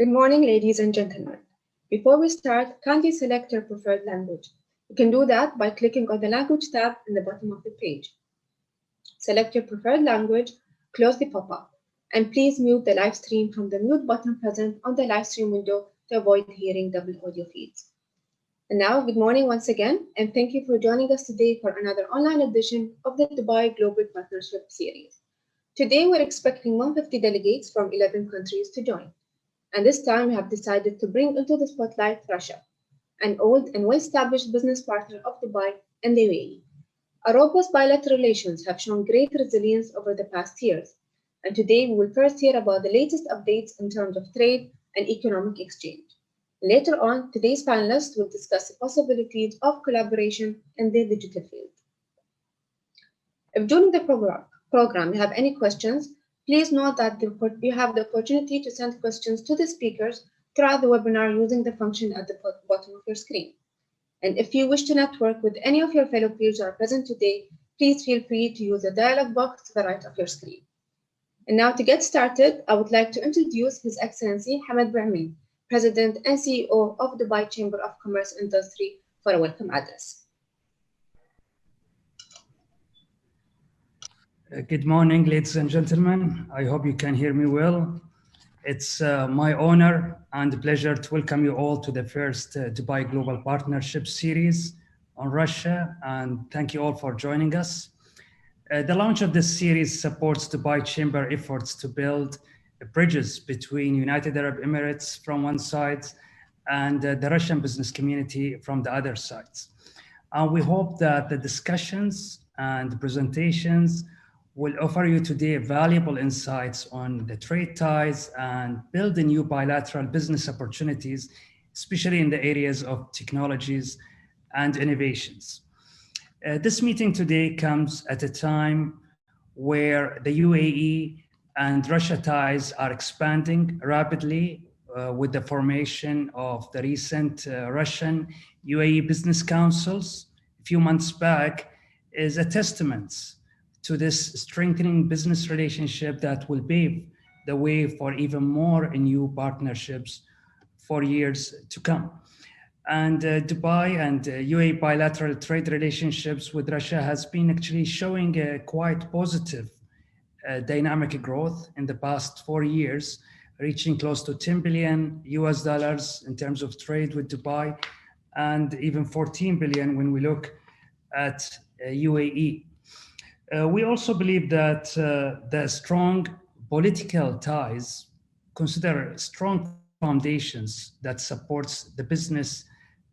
Good morning, ladies and gentlemen. Before we start, kindly select your preferred language. You can do that by clicking on the Language tab in the bottom of the page. Select your preferred language, close the pop-up, and please mute the live stream from the mute button present on the live stream window to avoid hearing double audio feeds. And now, good morning once again, and thank you for joining us today for another online edition of the Dubai Global Partnership Series. Today, we're expecting 150 delegates from 11 countries to join. And this time, we have decided to bring into the spotlight Russia, an old and well-established business partner of Dubai and the UAE. Our robust bilateral relations have shown great resilience over the past years, and today we will first hear about the latest updates in terms of trade and economic exchange. Later on, today's panelists will discuss the possibilities of collaboration in the digital field. If during the program you have any questions, please note that you have the opportunity to send questions to the speakers throughout the webinar using the function at the bottom of your screen. And if you wish to network with any of your fellow peers who are present today, please feel free to use the dialog box to the right of your screen. And now to get started, I would like to introduce His Excellency Hamad Bouamin, President and CEO of Dubai Chamber of Commerce and Industry, for a welcome address. Good morning, ladies and gentlemen. I hope you can hear me well. It's my honor and pleasure to welcome you all to the first Dubai Global Partnership Series on Russia, and thank you all for joining us. The launch of this series supports Dubai Chamber efforts to build bridges between United Arab Emirates from one side and the Russian business community from the other side. We hope that the discussions and presentations will offer you today valuable insights on the trade ties and build new bilateral business opportunities, especially in the areas of technologies and innovations. This meeting today comes at a time where the UAE and Russia ties are expanding rapidly with the formation of the recent Russian UAE Business Councils a few months back is a testament to this strengthening business relationship that will pave the way for even more new partnerships for years to come. And Dubai and UAE bilateral trade relationships with Russia has been actually showing a quite positive dynamic growth in the past 4 years, reaching close to $10 billion in terms of trade with Dubai, and even 14 billion when we look at UAE. We also believe that the strong political ties consider strong foundations that supports the business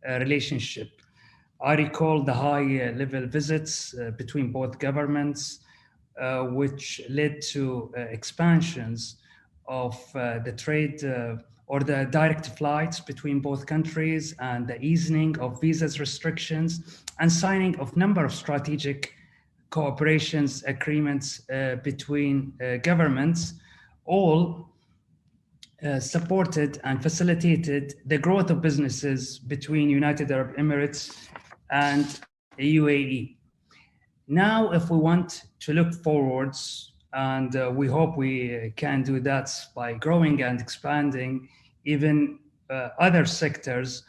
relationship. I recall the high-level visits between both governments, which led to expansions of the trade or the direct flights between both countries and the easing of visas restrictions and signing of number of strategic cooperations agreements between governments, all supported and facilitated the growth of businesses between United Arab Emirates and UAE. Now, if we want to look forwards, and we hope we can do that by growing and expanding even other sectors,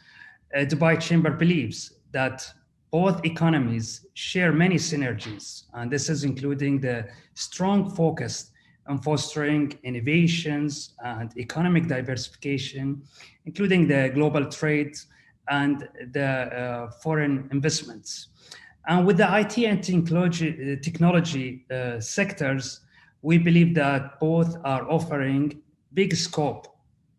Dubai Chamber believes that both economies share many synergies, and this is including the strong focus on fostering innovations and economic diversification, including the global trade and the foreign investments. And with the IT and technology sectors, we believe that both are offering big scope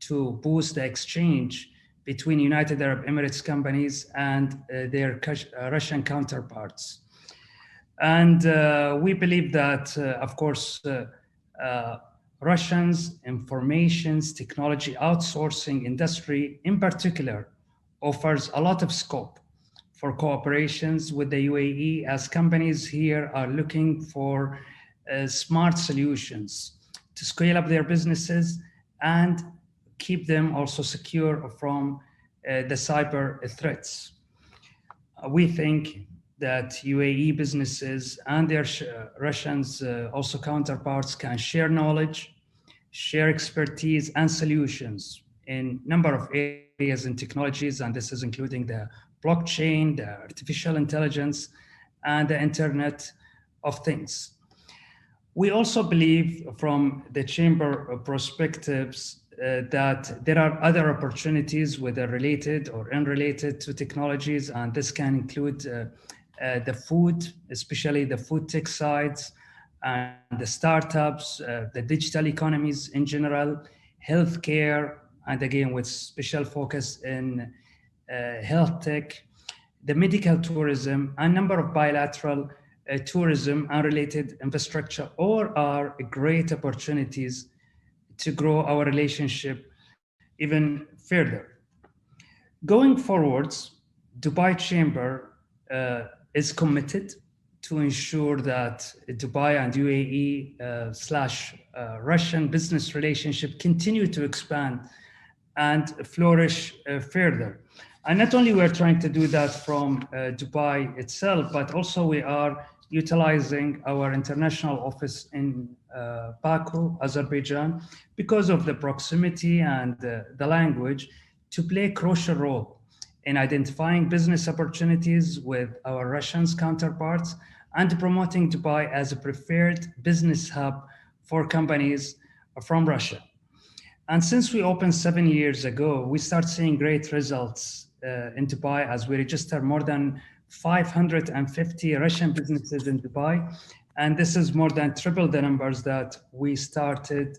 to boost the exchange between United Arab Emirates companies and their Russian counterparts. And we believe that, of course, Russia's informations technology outsourcing industry in particular offers a lot of scope for cooperations with the UAE, as companies here are looking for smart solutions to scale up their businesses and keep them also secure from the cyber threats. We think that UAE businesses and their Russians also counterparts can share knowledge, share expertise and solutions in a number of areas and technologies, and this is including the blockchain, the artificial intelligence, and the Internet of Things. We also believe from the Chamber perspectives that there are other opportunities, whether related or unrelated to technologies, and this can include the food, especially the food tech sides, and the startups, the digital economies in general, healthcare, and again with special focus in health tech, the medical tourism, and a number of bilateral tourism and related infrastructure, all are great opportunities to grow our relationship even further. Going forwards, Dubai Chamber is committed to ensure that Dubai and UAE / Russian business relationship continue to expand and flourish further. And not only we're trying to do that from Dubai itself, but also we are utilizing our international office in Baku, Azerbaijan, because of the proximity and the language, to play a crucial role in identifying business opportunities with our Russian counterparts and promoting Dubai as a preferred business hub for companies from Russia. And since we opened 7 years ago, we start seeing great results in Dubai as we register more than 550 Russian businesses in Dubai. And this is more than triple the numbers that we started.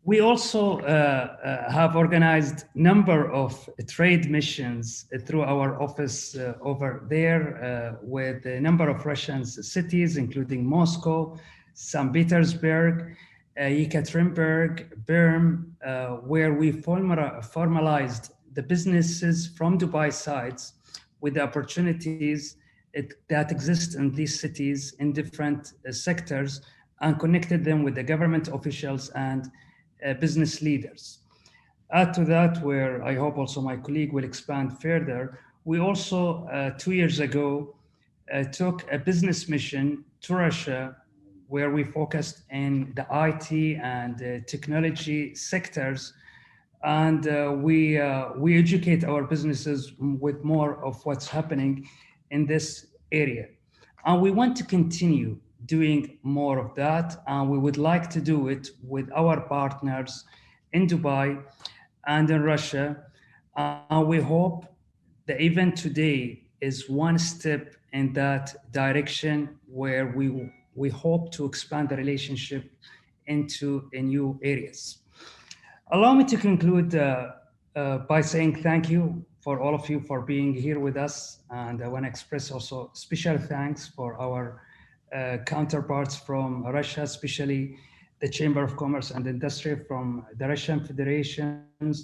We also have organized a number of trade missions through our office over there with a number of Russian cities, including Moscow, St. Petersburg, Yekaterinburg, Perm, where we formalized the businesses from Dubai sides with the opportunities that exist in these cities in different sectors and connected them with the government officials and business leaders. Add to that, where I hope also my colleague will expand further, we also 2 years ago took a business mission to Russia where we focused in the IT and technology sectors, and we educate our businesses with more of what's happening in this area. And we want to continue doing more of that, and we would like to do it with our partners in Dubai and in Russia. And we hope the event today is one step in that direction, where we hope to expand the relationship into new areas. Allow me to conclude by saying thank you for all of you for being here with us. And I want to express also special thanks for our counterparts from Russia, especially the Chamber of Commerce and Industry from the Russian Federations,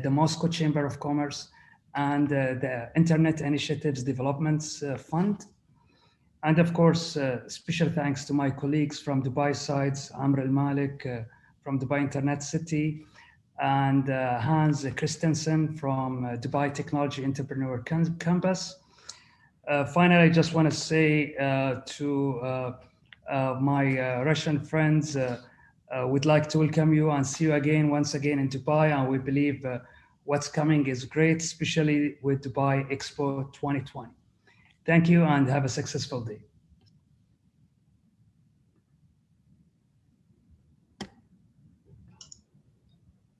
the Moscow Chamber of Commerce, and the Internet Initiatives Developments Fund. And of course, special thanks to my colleagues from Dubai sides, Amr Al-Malik from Dubai Internet City, and Hans Christensen from Dubai Technology Entrepreneur Campus. Finally, I just want to say to my Russian friends, we'd like to welcome you and see you again, once again in Dubai. And we believe what's coming is great, especially with Dubai Expo 2020. Thank you and have a successful day.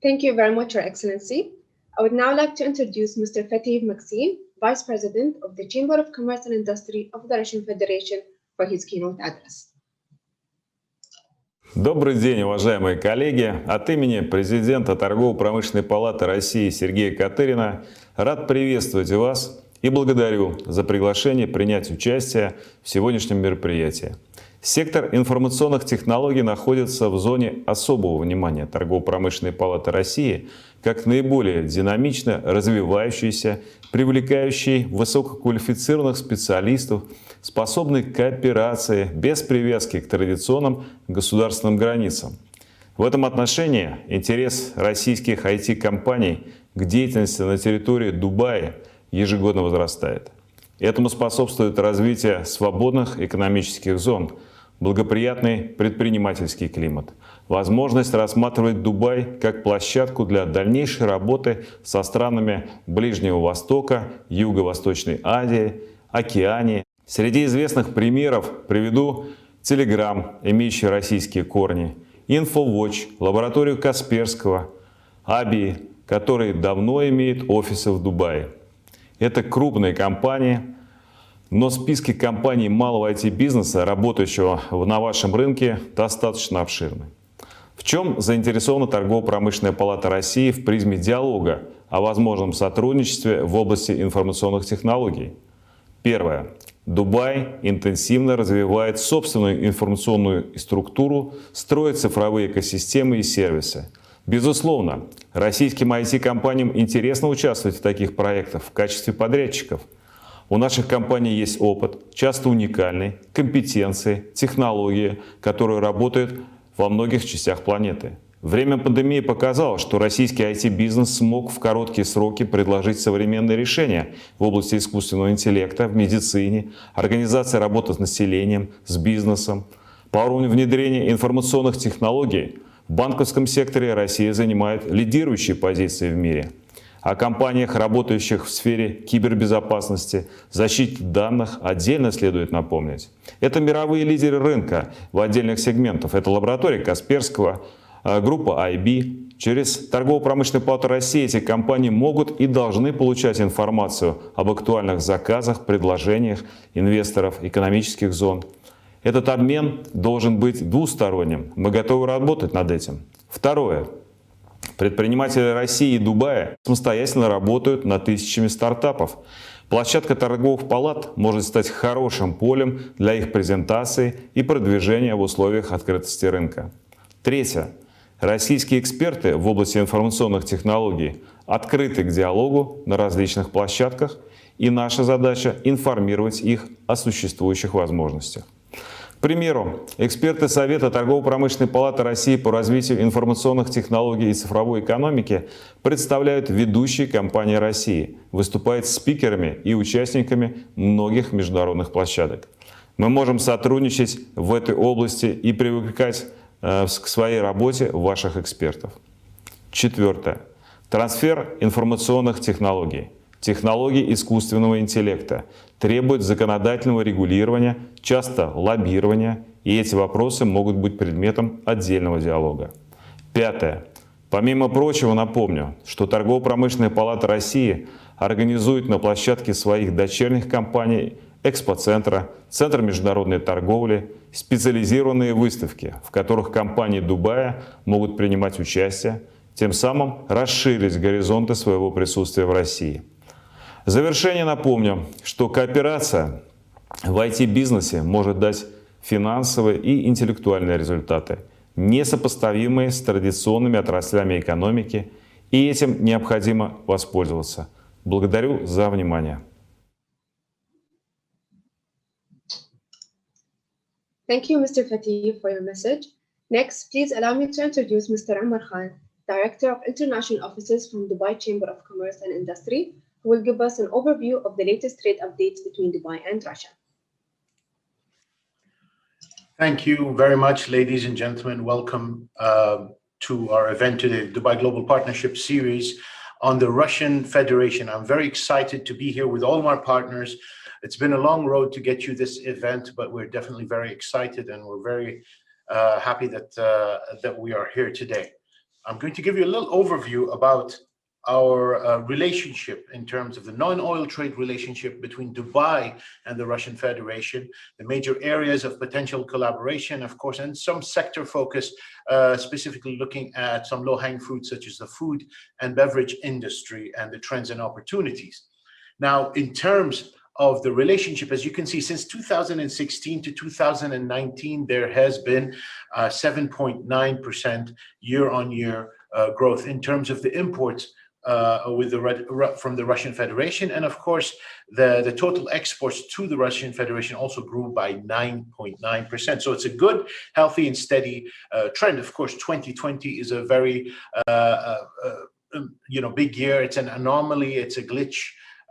Thank you very much, Your Excellency. I would now like to introduce Mr. Fatih Maxim, Vice President of the Chamber of Commerce and Industry of the Russian Federation, for his keynote address. Добрый день, уважаемые коллеги. От имени президента Торгово-промышленной палаты России Сергея Катырина рад приветствовать вас и благодарю за приглашение принять участие в сегодняшнем мероприятии. Сектор информационных технологий находится в зоне особого внимания Торгово-промышленной палаты России как наиболее динамично развивающийся, привлекающий высококвалифицированных специалистов, способный к кооперации без привязки к традиционным государственным границам. В этом отношении интерес российских IT-компаний к деятельности на территории Дубая ежегодно возрастает. Этому способствует развитие свободных экономических зон, благоприятный предпринимательский климат, возможность рассматривать Дубай как площадку для дальнейшей работы со странами Ближнего Востока, Юго-Восточной Азии, Океании. Среди известных примеров приведу Telegram, имеющий российские корни, InfoWatch, лабораторию Касперского, ABI, который давно имеет офисы в Дубае. Это крупные компании, но списки компаний малого IT-бизнеса, работающего на вашем рынке, достаточно обширны. В чем заинтересована Торгово-промышленная палата России в призме диалога о возможном сотрудничестве в области информационных технологий? Первое. Дубай интенсивно развивает собственную информационную структуру, строит цифровые экосистемы и сервисы. Безусловно, российским IT-компаниям интересно участвовать в таких проектах в качестве подрядчиков. У наших компаний есть опыт, часто уникальный, компетенции, технологии, которые работают во многих частях планеты. Время пандемии показало, что российский IT-бизнес смог в короткие сроки предложить современные решения в области искусственного интеллекта, в медицине, организации работы с населением, с бизнесом. По уровню внедрения информационных технологий в банковском секторе Россия занимает лидирующие позиции в мире. О компаниях, работающих в сфере кибербезопасности, защиты данных, отдельно следует напомнить. Это мировые лидеры рынка в отдельных сегментах. Это лаборатория Касперского, группа IB. Через Торгово-промышленную палату России эти компании могут и должны получать информацию об актуальных заказах, предложениях инвесторов, экономических зон. Этот обмен должен быть двусторонним. Мы готовы работать над этим. Второе. Предприниматели России и Дубая самостоятельно работают над тысячами стартапов. Площадка торговых палат может стать хорошим полем для их презентации и продвижения в условиях открытости рынка. Третье. Российские эксперты в области информационных технологий открыты к диалогу на различных площадках, и наша задача – информировать их о существующих возможностях. К примеру, эксперты Совета Торгово-промышленной палаты России по развитию информационных технологий и цифровой экономики представляют ведущие компании России, выступают спикерами и участниками многих международных площадок. Мы можем сотрудничать в этой области и привлекать к своей работе ваших экспертов. Четвертое. Трансфер информационных технологий. Технологии искусственного интеллекта требуют законодательного регулирования, часто лоббирования, и эти вопросы могут быть предметом отдельного диалога. Пятое. Помимо прочего, напомню, что Торгово-промышленная палата России организует на площадке своих дочерних компаний экспоцентра, Центр международной торговли, специализированные выставки, в которых компании Дубая могут принимать участие, тем самым расширить горизонты своего присутствия в России. В завершение напомню, что кооперация в IT-бизнесе может дать финансовые и интеллектуальные результаты, несопоставимые с традиционными отраслями экономики, и этим необходимо воспользоваться. Благодарю за внимание. Thank you, Mr. Fatih, for your message. Next, please allow me to introduce Mr. Umar Khan, Director of International Offices from Dubai Chamber of Commerce and Industry, who will give us an overview of the latest trade updates between Dubai and Russia. Thank you very much, ladies and gentlemen. Welcome to our event today, Dubai Global Partnership Series on the Russian Federation. I'm very excited to be here with all of our partners. It's been a long road to get you this event, but we're definitely very excited and we're very happy that we are here today. I'm going to give you a little overview about our relationship in terms of the non-oil trade relationship between Dubai and the Russian Federation, the major areas of potential collaboration, of course, and some sector focus, specifically looking at some low-hanging fruits such as the food and beverage industry and the trends and opportunities. Now, in terms of the relationship, as you can see, since 2016 to 2019, there has been 7.9% year-on-year growth in terms of the imports from the Russian Federation. And of course, the total exports to the Russian Federation also grew by 9.9%. So it's a good, healthy and steady trend. Of course, 2020 is a very big year. It's an anomaly, it's a glitch.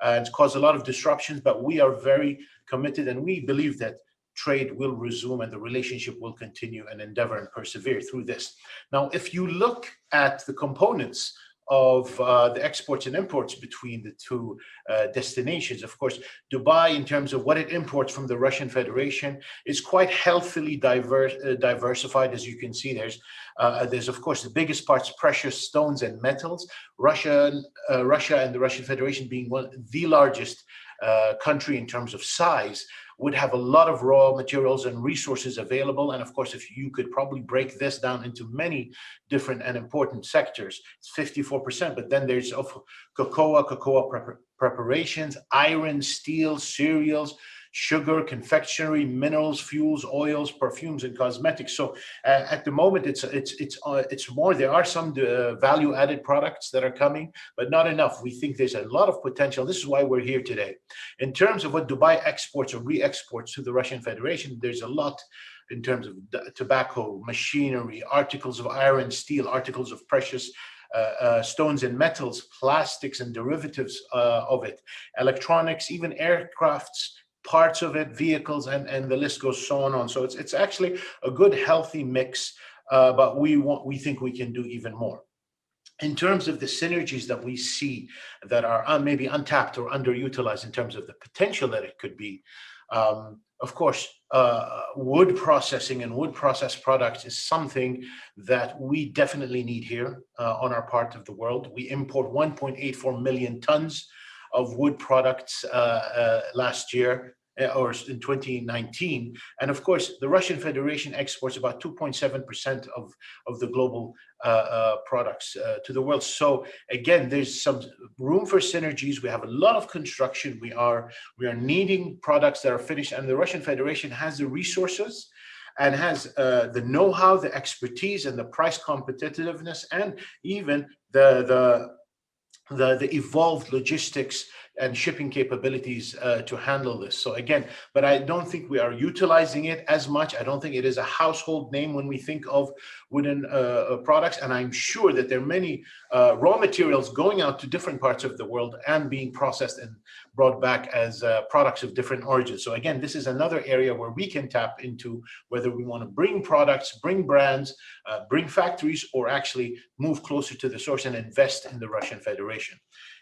It's caused a lot of disruptions, but we are very committed and we believe that trade will resume and the relationship will continue and endeavor and persevere through this. Now, if you look at the components of the exports and imports between the two destinations, of course, Dubai, in terms of what it imports from the Russian Federation, is quite healthily diversified. As you can see, there's of course the biggest parts precious stones and metals. Russia and the Russian Federation being the largest country in terms of size, would have a lot of raw materials and resources available. And of course, if you could probably break this down into many different and important sectors, it's 54%, but then there's cocoa preparations, iron, steel, cereals, sugar, confectionery, minerals, fuels, oils, perfumes, and cosmetics. So at the moment, it's more. There are some value-added products that are coming, but not enough. We think there's a lot of potential. This is why we're here today. In terms of what Dubai exports or re-exports to the Russian Federation, there's a lot in terms of tobacco, machinery, articles of iron, steel, articles of precious stones and metals, plastics and derivatives of it, electronics, even aircrafts, parts of it, vehicles, and the list goes so on. So it's actually a good, healthy mix, but we think we can do even more. In terms of the synergies that we see that are maybe untapped or underutilized in terms of the potential that it could be, of course, wood processing and wood processed products is something that we definitely need here on our part of the world. We import 1.84 million tons of wood products last year, or in 2019. And of course, the Russian Federation exports about 2.7% of the global products to the world. So again, there's some room for synergies. We have a lot of construction. We are needing products that are finished, and the Russian Federation has the resources and has the know-how, the expertise, and the price competitiveness, and even the evolved logistics and shipping capabilities to handle this. So again, but I don't think we are utilizing it as much. I don't think it is a household name when we think of wooden products. And I'm sure that there are many raw materials going out to different parts of the world and being processed and brought back as products of different origins. So again, this is another area where we can tap into whether we want to bring products, bring brands, bring factories, or actually move closer to the source and invest in the Russian Federation.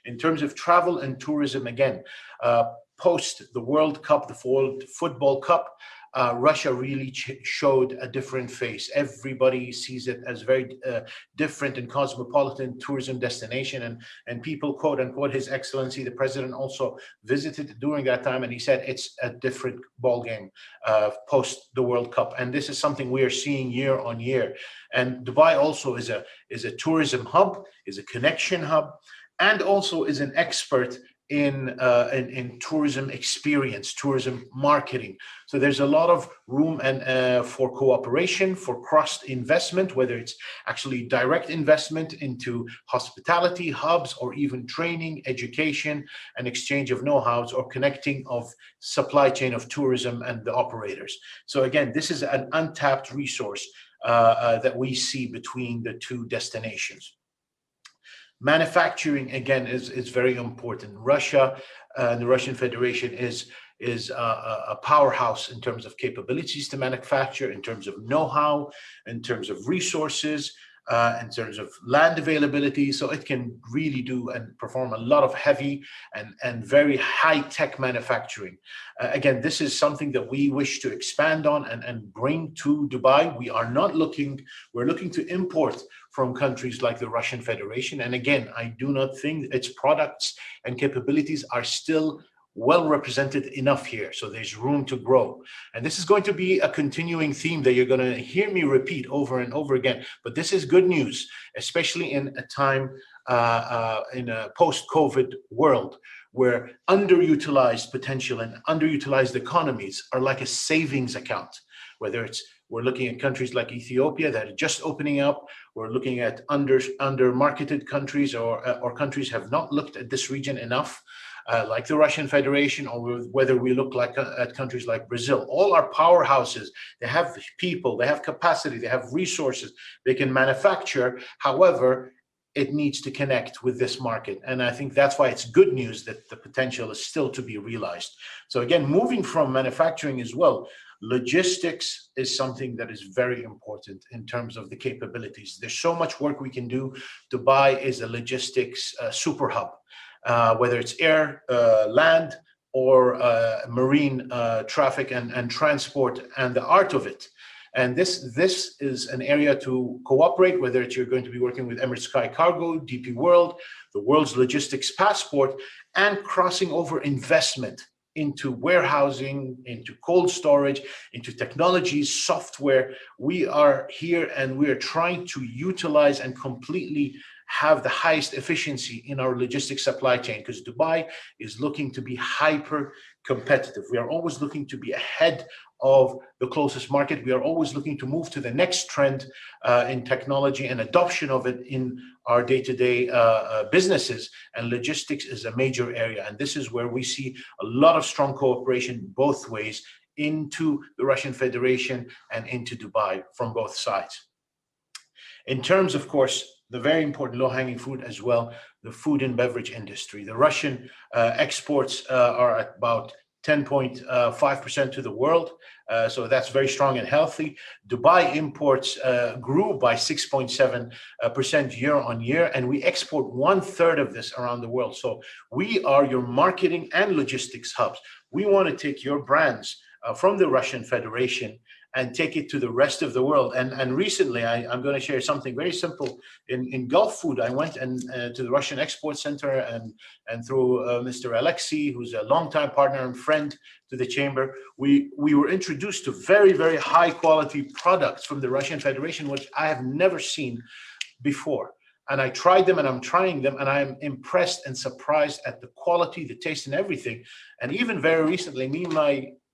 In terms of travel and tourism, again, post the World Cup, the World Football Cup, Russia really showed a different face. Everybody sees it as very different and cosmopolitan tourism destination. And people, quote unquote, His Excellency, the President, also visited during that time, and he said it's a different ballgame post the World Cup. And this is something we are seeing year on year. And Dubai also is a tourism hub, is a connection hub, and also is an expert in tourism experience, tourism marketing. So there's a lot of room and for cooperation, for cross investment, whether it's actually direct investment into hospitality hubs, or even training, education, and exchange of know-hows, or connecting of supply chain of tourism and the operators. So again, this is an untapped resource that we see between the two destinations. Manufacturing, again, is very important. Russia and the Russian Federation is a powerhouse in terms of capabilities to manufacture, in terms of know-how, in terms of resources, in terms of land availability. So it can really do and perform a lot of heavy and very high-tech manufacturing. Again, this is something that we wish to expand on and bring to Dubai. We're looking to import from countries like the Russian Federation. And again, I do not think its products and capabilities are still well represented enough here. So there's room to grow. And this is going to be a continuing theme that you're going to hear me repeat over and over again. But this is good news, especially in a time in a post-COVID world where underutilized potential and underutilized economies are like a savings account, whether we're looking at countries like Ethiopia that are just opening up. We're looking at under-marketed countries or countries have not looked at this region enough, like the Russian Federation, or whether we look at countries like Brazil. All are powerhouses. They have people, they have capacity, they have resources, they can manufacture. However, it needs to connect with this market. And I think that's why it's good news that the potential is still to be realized. So again, moving from manufacturing as well, logistics is something that is very important in terms of the capabilities. There's so much work we can do. Dubai is a logistics super hub, whether it's air, land, or marine traffic and transport, and the art of it. And this is an area to cooperate, whether it's you're going to be working with Emirates Sky Cargo, DP World, the world's logistics passport, and crossing over investment into warehousing, into cold storage, into technologies, software. We are here and we are trying to utilize and completely have the highest efficiency in our logistics supply chain, because Dubai is looking to be hyper competitive. We are always looking to be ahead of the closest market. We are always looking to move to the next trend in technology and adoption of it in our day-to-day businesses, and logistics is a major area. And this is where we see a lot of strong cooperation both ways into the Russian Federation and into Dubai from both sides. In terms, of course, the very important low-hanging fruit as well, the food and beverage industry. The Russian exports are at about 10.5% to the world. So that's very strong and healthy. Dubai imports grew by 6.7% year on year, and we export 1/3 of this around the world. So we are your marketing and logistics hubs. We want to take your brands from the Russian Federation and take it to the rest of the world. And recently, I'm going to share something very simple. In Gulf Food, I went to the Russian Export Center and through Mr. Alexei, who's a longtime partner and friend to the chamber, we were introduced to very, very high quality products from the Russian Federation, which I have never seen before. And I tried them and I'm trying them and I'm impressed and surprised at the quality, the taste and everything. And even very recently, me and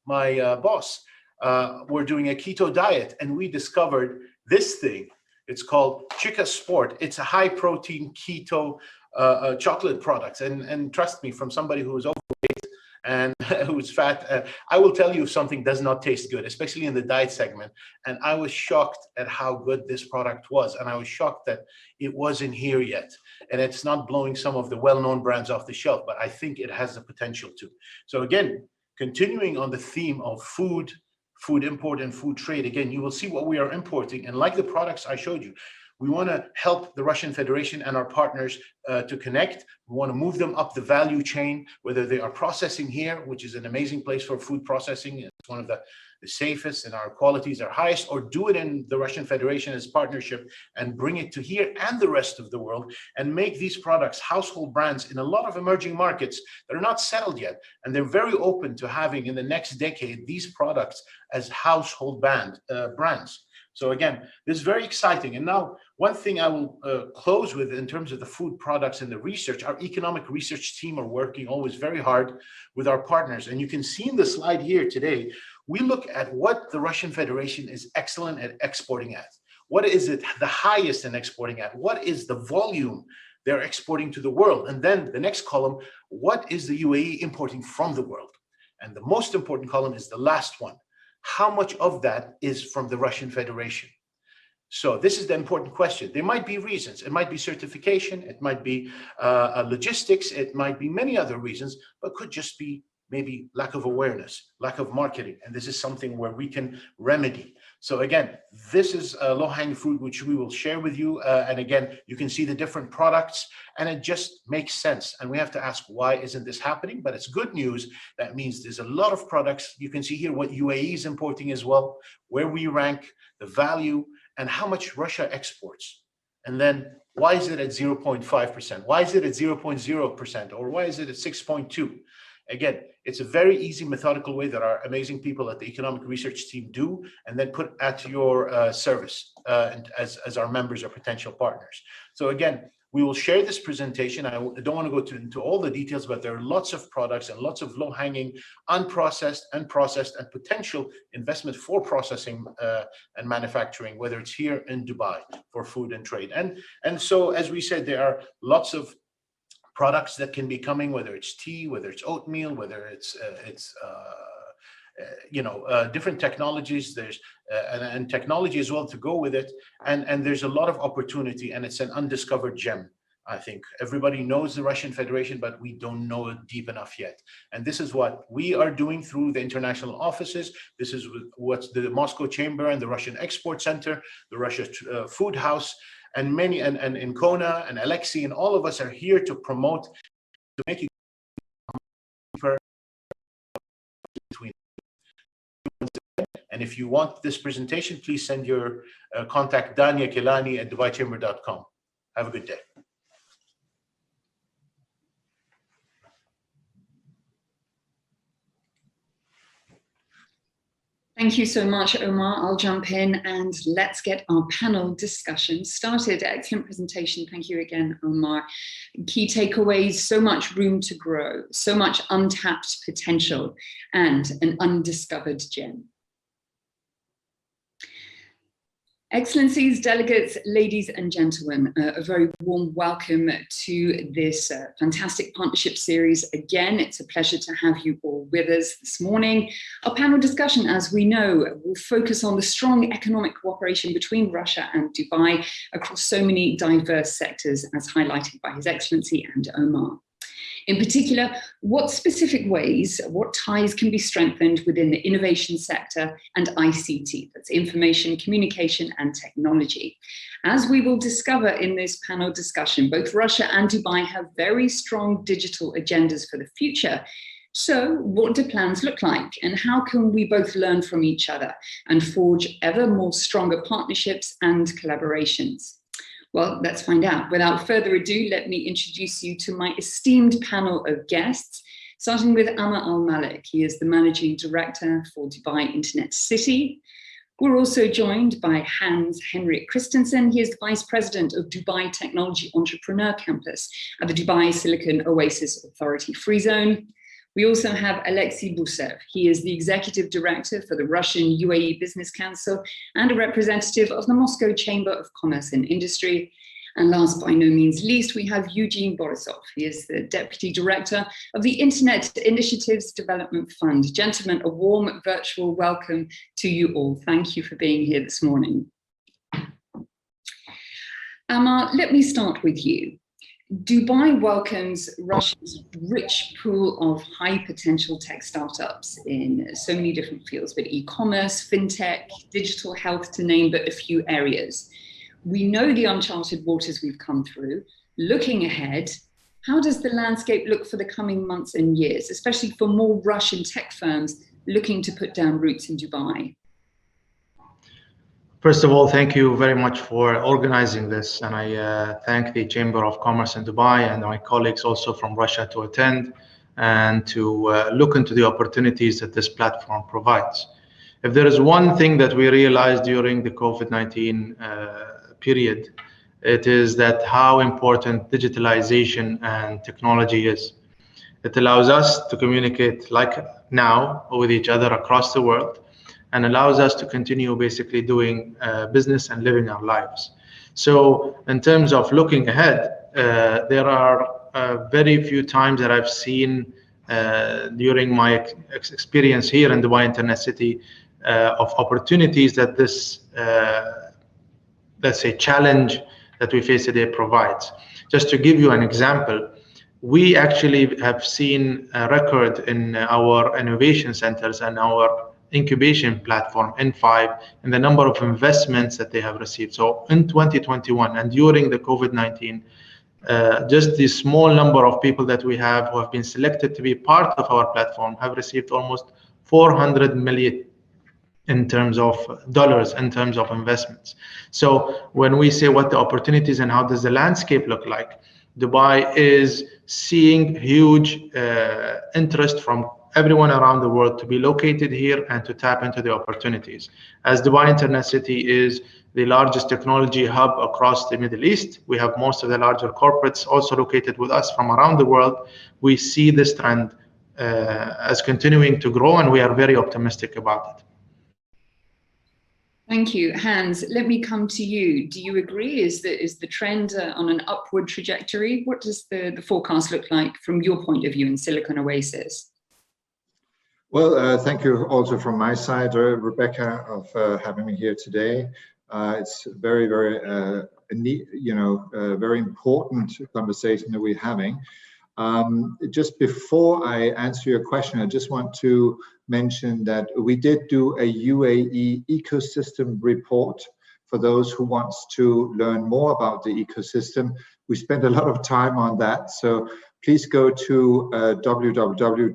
my boss, we're doing a keto diet, and we discovered this thing. It's called Chica Sport. It's a high protein keto chocolate product. And trust me, from somebody who is overweight and who's fat, I will tell you if something does not taste good, especially in the diet segment. And I was shocked at how good this product was. And I was shocked that it wasn't here yet. And it's not blowing some of the well-known brands off the shelf, but I think it has the potential to. So again, continuing on the theme of food import and food trade, again, you will see what we are importing. And like the products I showed you, we want to help the Russian Federation and our partners to connect. We want to move them up the value chain, whether they are processing here, which is an amazing place for food processing. It's one of the safest and our qualities are highest, or do it in the Russian Federation as partnership and bring it to here and the rest of the world and make these products household brands in a lot of emerging markets that are not settled yet. And they're very open to having in the next decade these products as household brands. So again, this is very exciting. And now one thing I will close with in terms of the food products and the research, our economic research team are working always very hard with our partners. And you can see in the slide here today, we look at what the Russian Federation is excellent at exporting at. What is it the highest in exporting at? What is the volume they're exporting to the world? And then the next column, what is the UAE importing from the world? And the most important column is the last one. How much of that is from the Russian Federation? So this is the important question. There might be reasons. It might be certification. It might be logistics. It might be many other reasons, but could just be maybe lack of awareness, lack of marketing. And this is something where we can remedy. So again, this is a low-hanging fruit, which we will share with you. And again, you can see the different products and it just makes sense. And we have to ask, why isn't this happening? But it's good news. That means there's a lot of products. You can see here what UAE is importing as well, where we rank, the value, and how much Russia exports. And then why is it at 0.5%? Why is it at 0.0%? Or why is it at 6.2%? Again, it's a very easy methodical way that our amazing people at the economic research team do, and then put at your service as our members or potential partners. So again, we will share this presentation. I don't want to go into all the details, but there are lots of products and lots of low-hanging, unprocessed and processed and potential investment for processing and manufacturing, whether it's here in Dubai for food and trade. And so, as we said, there are lots of products that can be coming, whether it's tea, whether it's oatmeal, whether it's different technologies. There's and technology as well to go with it. And there's a lot of opportunity, and it's an undiscovered gem. I think everybody knows the Russian Federation, but we don't know it deep enough yet. And this is what we are doing through the international offices. This is what the Moscow Chamber and the Russian Export Center, the Russia Food House, and many, and in Kona and Alexei, and all of us are here to promote, to make it between. And if you want this presentation, please send your contact Dania Kelani at DubaiChamber.com. Have a good day. Thank you so much, Omar. I'll jump in and let's get our panel discussion started. Excellent presentation. Thank you again, Omar. Key takeaways: so much room to grow, so much untapped potential, and an undiscovered gem. Excellencies, delegates, ladies and gentlemen, a very warm welcome to this fantastic partnership series. Again, it's a pleasure to have you all with us this morning. Our panel discussion, as we know, will focus on the strong economic cooperation between Russia and Dubai across so many diverse sectors, as highlighted by His Excellency and Omar. In particular, what specific ways, what ties can be strengthened within the innovation sector and ICT, that's information, communication and technology. As we will discover in this panel discussion, both Russia and Dubai have very strong digital agendas for the future. So what do plans look like, and how can we both learn from each other and forge ever more stronger partnerships and collaborations? Well, let's find out. Without further ado, let me introduce you to my esteemed panel of guests, starting with Amr Al-Malik. He is the Managing Director for Dubai Internet City. We're also joined by Hans Henrik Christensen. He is the Vice President of Dubai Technology Entrepreneur Campus at the Dubai Silicon Oasis Authority Free Zone. We also have Alexei Busev. He is the Executive Director for the Russian UAE Business Council and a representative of the Moscow Chamber of Commerce and Industry. And last by no means least, we have Eugene Borisov. He is the Deputy Director of the Internet Initiatives Development Fund. Gentlemen, a warm virtual welcome to you all. Thank you for being here this morning. Amar, let me start with you. Dubai welcomes Russia's rich pool of high potential tech startups in so many different fields, but e-commerce, fintech, digital health, to name but a few areas. We know the uncharted waters we've come through. Looking ahead, how does the landscape look for the coming months and years, especially for more Russian tech firms looking to put down roots in Dubai? First of all, thank you very much for organizing this, and I thank the Chamber of Commerce in Dubai and my colleagues also from Russia to attend and to look into the opportunities that this platform provides. If there is one thing that we realized during the COVID-19 period, it is that how important digitalization and technology is. It allows us to communicate like now with each other across the world, and allows us to continue basically doing business and living our lives. So in terms of looking ahead, there are very few times that I've seen during my experience here in Dubai Internet City of opportunities that this, let's say, challenge that we face today provides. Just to give you an example, we actually have seen a record in our innovation centers and our incubation platform N5 and the number of investments that they have received. So in 2021 and during the COVID-19, just the small number of people that we have who have been selected to be part of our platform have received almost 400 million in terms of dollars, in terms of investments. So when we say what the opportunities and how does the landscape look like, Dubai is seeing huge interest from everyone around the world to be located here and to tap into the opportunities. As Dubai Internet City is the largest technology hub across the Middle East, we have most of the larger corporates also located with us from around the world. We see this trend as continuing to grow, and we are very optimistic about it. Thank you. Hans, let me come to you. Do you agree? Is the trend on an upward trajectory? What does the forecast look like from your point of view in Silicon Oasis? Well, thank you also from my side, Rebecca, of having me here today. It's very, very very important conversation that we're having. Just before I answer your question, I just want to mention that we did do a UAE ecosystem report for those who wants to learn more about the ecosystem. We spent a lot of time on that, so please go to www.dtech.ae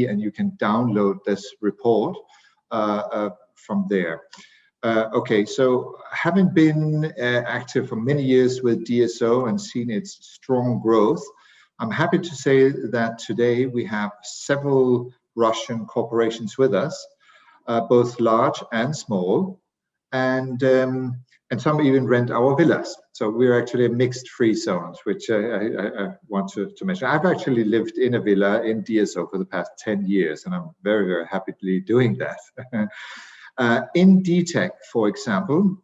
and you can download this report from there. Okay, so having been active for many years with DSO and seen its strong growth, I'm happy to say that today we have several Russian corporations with us, both large and small, and some even rent our villas. So we're actually a mixed free zones, which I want to mention. I've actually lived in a villa in DSO for the past 10 years, and I'm very, very happily doing that. In DTech, for example,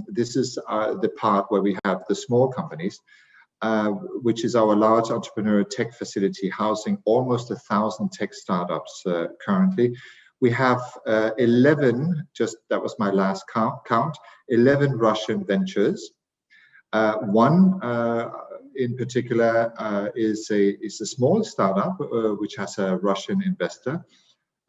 this is the part where we have the small companies, which is our large entrepreneur tech facility housing almost 1,000 tech startups currently. We have 11, that was my last count, 11 Russian ventures. One in particular is a small startup which has a Russian investor.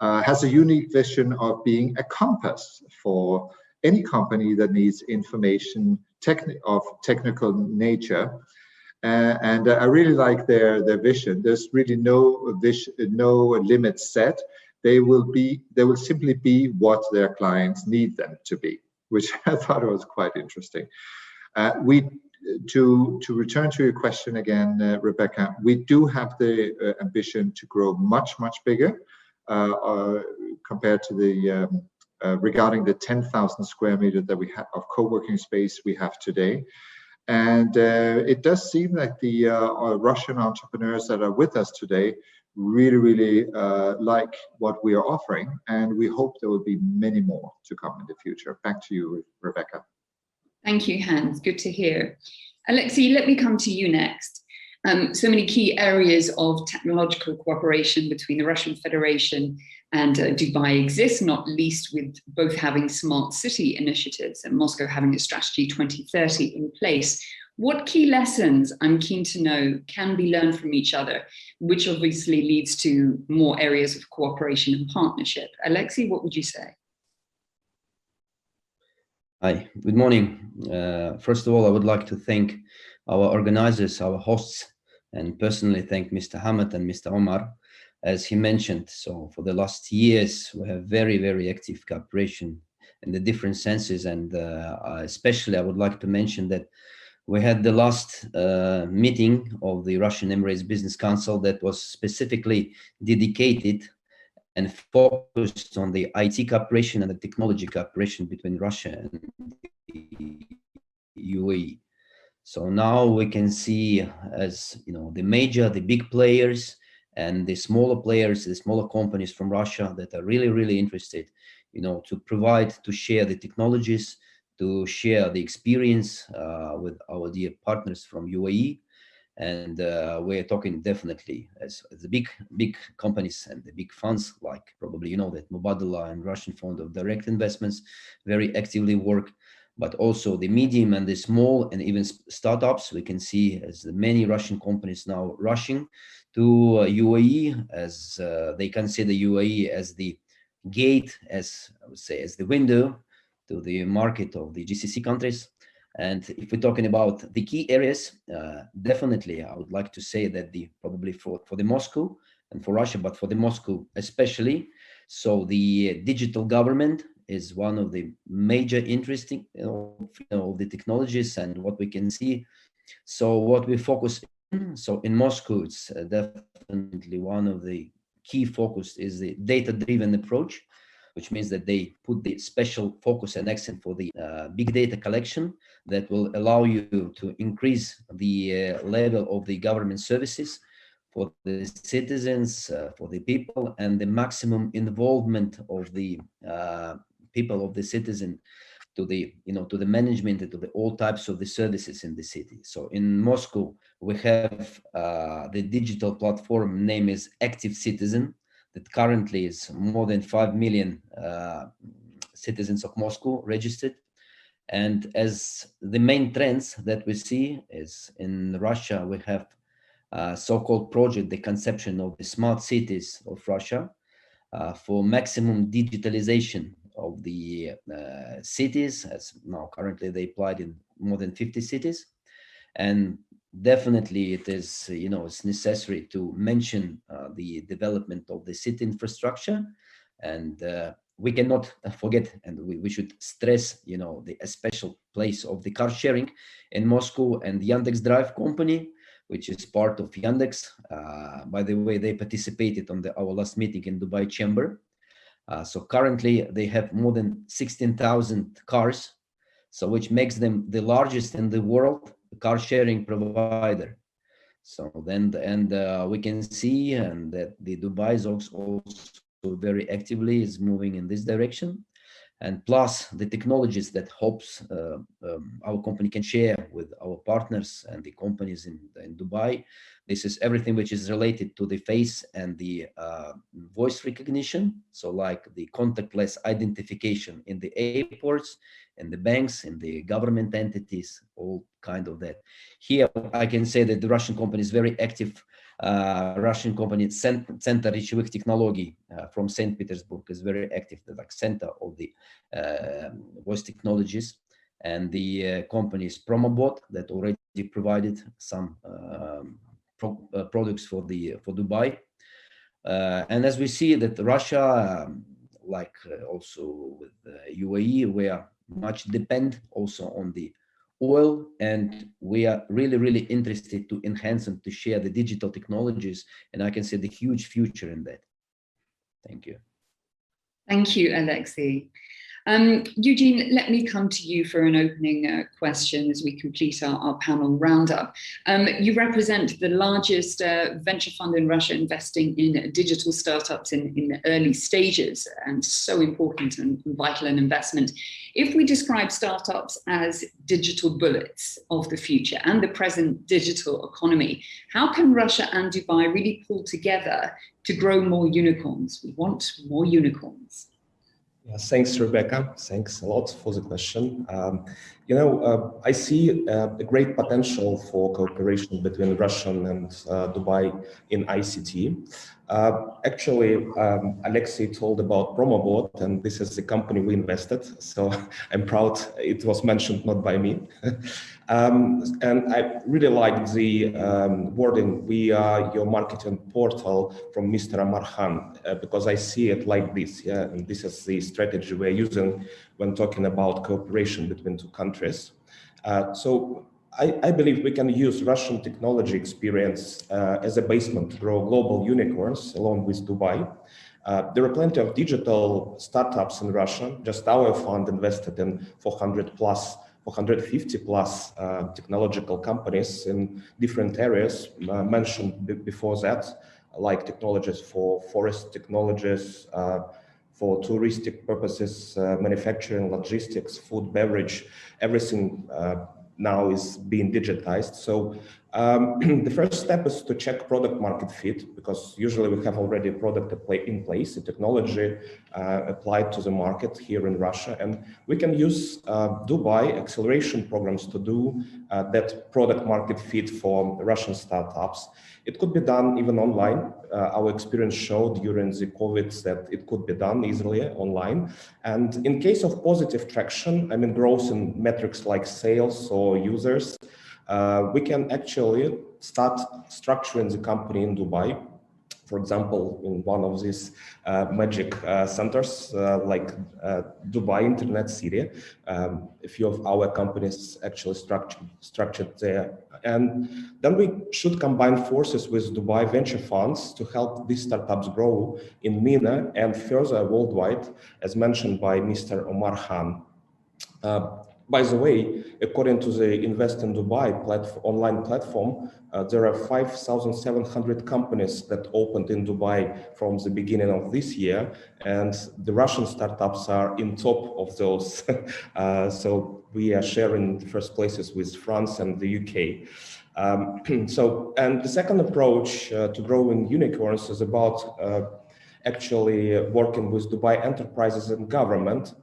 Has a unique vision of being a compass for any company that needs information of technical nature. And I really like their vision. There's really no limit set. They will simply be what their clients need them to be, which I thought was quite interesting. To return to your question again, Rebecca, we do have the ambition to grow much bigger. Compared to the regarding the 10,000 square meters that we have of co-working space we have today. And it does seem like the Russian entrepreneurs that are with us today really like what we are offering, and we hope there will be many more to come in the future. Back to you, Rebecca. Thank you, Hans. Good to hear. Alexei, let me come to you next. So many key areas of technological cooperation between the Russian Federation and Dubai exist, not least with both having smart city initiatives and Moscow having a strategy 2030 in place. What key lessons, I'm keen to know, can be learned from each other, which obviously leads to more areas of cooperation and partnership? Alexei, what would you say? Hi, good morning. First of all, I would like to thank our organizers, our hosts, and personally thank Mr. Hamad and Mr. Omar. As he mentioned, so for the last years, we have very active cooperation in the different senses. And especially, I would like to mention that we had the last meeting of the Russian Emirates Business Council that was specifically dedicated and focused on the IT cooperation and the technology cooperation between Russia and the UAE. So now we can see, as you know, the big players and the smaller players, the smaller companies from Russia that are really interested, to provide, to share the technologies, to share the experience with our dear partners from UAE. And we're talking definitely as the big companies and the big funds, like probably you know that Mubadala and Russian Fund of Direct Investments very actively work, but also the medium and the small and even startups. We can see as many Russian companies now rushing to UAE, as they consider UAE as the gate, as I would say, as the window to the market of the GCC countries. And if we're talking about the key areas, definitely I would like to say that probably for the Moscow and for Russia, but for the Moscow especially, so the digital government is one of the major interesting of the technologies and what we can see. So what we focus in, so in Moscow, it's definitely one of the key focus is the data-driven approach, which means that they put the special focus and accent for the big data collection that will allow you to increase the level of the government services for the citizens, for the people, and the maximum involvement of the people, of the citizen, to the to the management and to all types of the services in the city. So in Moscow, we have the digital platform name is Active Citizen, that currently is more than 5 million citizens of Moscow registered. And as the main trends that we see is in Russia, we have a so-called project, the conception of the smart cities of Russia, for maximum digitalization of the cities, as now currently they applied in more than 50 cities. And definitely it is, it's necessary to mention the development of the city infrastructure. And we cannot forget, and we should stress, the special place of the car sharing in Moscow and Yandex Drive company, which is part of Yandex. By the way, they participated on our last meeting in Dubai Chamber. So currently they have more than 16,000 cars, so which makes them the largest in the world car sharing provider. So then, we can see and that the Dubai is also very actively is moving in this direction. And plus the technologies that hopes our company can share with our partners and the companies in Dubai. This is everything which is related to the face and the voice recognition. So like the contactless identification in the airports, in the banks, in the government entities, all kind of that. Here I can say that the Russian company is very active. Russian company Center Речевых Technology from St. Petersburg is very active, the like center of the voice technologies, and the company is Promobot that already provided some products for Dubai. And as we see that Russia, also with UAE, we are much depend also on the oil, and we are really, really interested to enhance and to share the digital technologies. And I can see the huge future in that. Thank you. Thank you, Alexei. Eugene, let me come to you for an opening question as we complete our panel roundup. You represent the largest venture fund in Russia investing in digital startups in the early stages, and so important and vital an investment. If we describe startups as digital bullets of the future and the present digital economy, how can Russia and Dubai really pull together to grow more unicorns? We want more unicorns. Yeah, thanks, Rebecca. Thanks a lot for the question. I see a great potential for cooperation between Russia and Dubai in ICT. Actually, Alexei told about Promobot, and this is the company we invested. So I'm proud it was mentioned not by me. And I really like the wording, "We are your marketing portal" from Mr. Omar Khan, because I see it like this. Yeah, and this is the strategy we're using when talking about cooperation between two countries. So I believe we can use Russian technology experience as a basement to grow global unicorns along with Dubai. There are plenty of digital startups in Russia. Just our fund invested in 450 plus technological companies in different areas mentioned before that, like technologies for forest technologies, for touristic purposes, manufacturing, logistics, food, beverage, everything now is being digitized. So the first step is to check product market fit, because usually we have already a product in place, a technology applied to the market here in Russia. And we can use Dubai acceleration programs to do that product market fit for Russian startups. It could be done even online. Our experience showed during the COVID that it could be done easily online. And in case of positive traction, I mean growth in metrics like sales or users, we can actually start structuring the company in Dubai. For example, in one of these magic centers like Dubai Internet City, a few of our companies actually structured there. And then we should combine forces with Dubai venture funds to help these startups grow in MENA and further worldwide, as mentioned by Mr. Omar Khan. By the way, according to the Invest in Dubai online platform, there are 5,700 companies that opened in Dubai from the beginning of this year, and the Russian startups are in top of those. So we are sharing the first places with France and the UK. And the second approach to growing unicorns is about actually working with Dubai enterprises and government.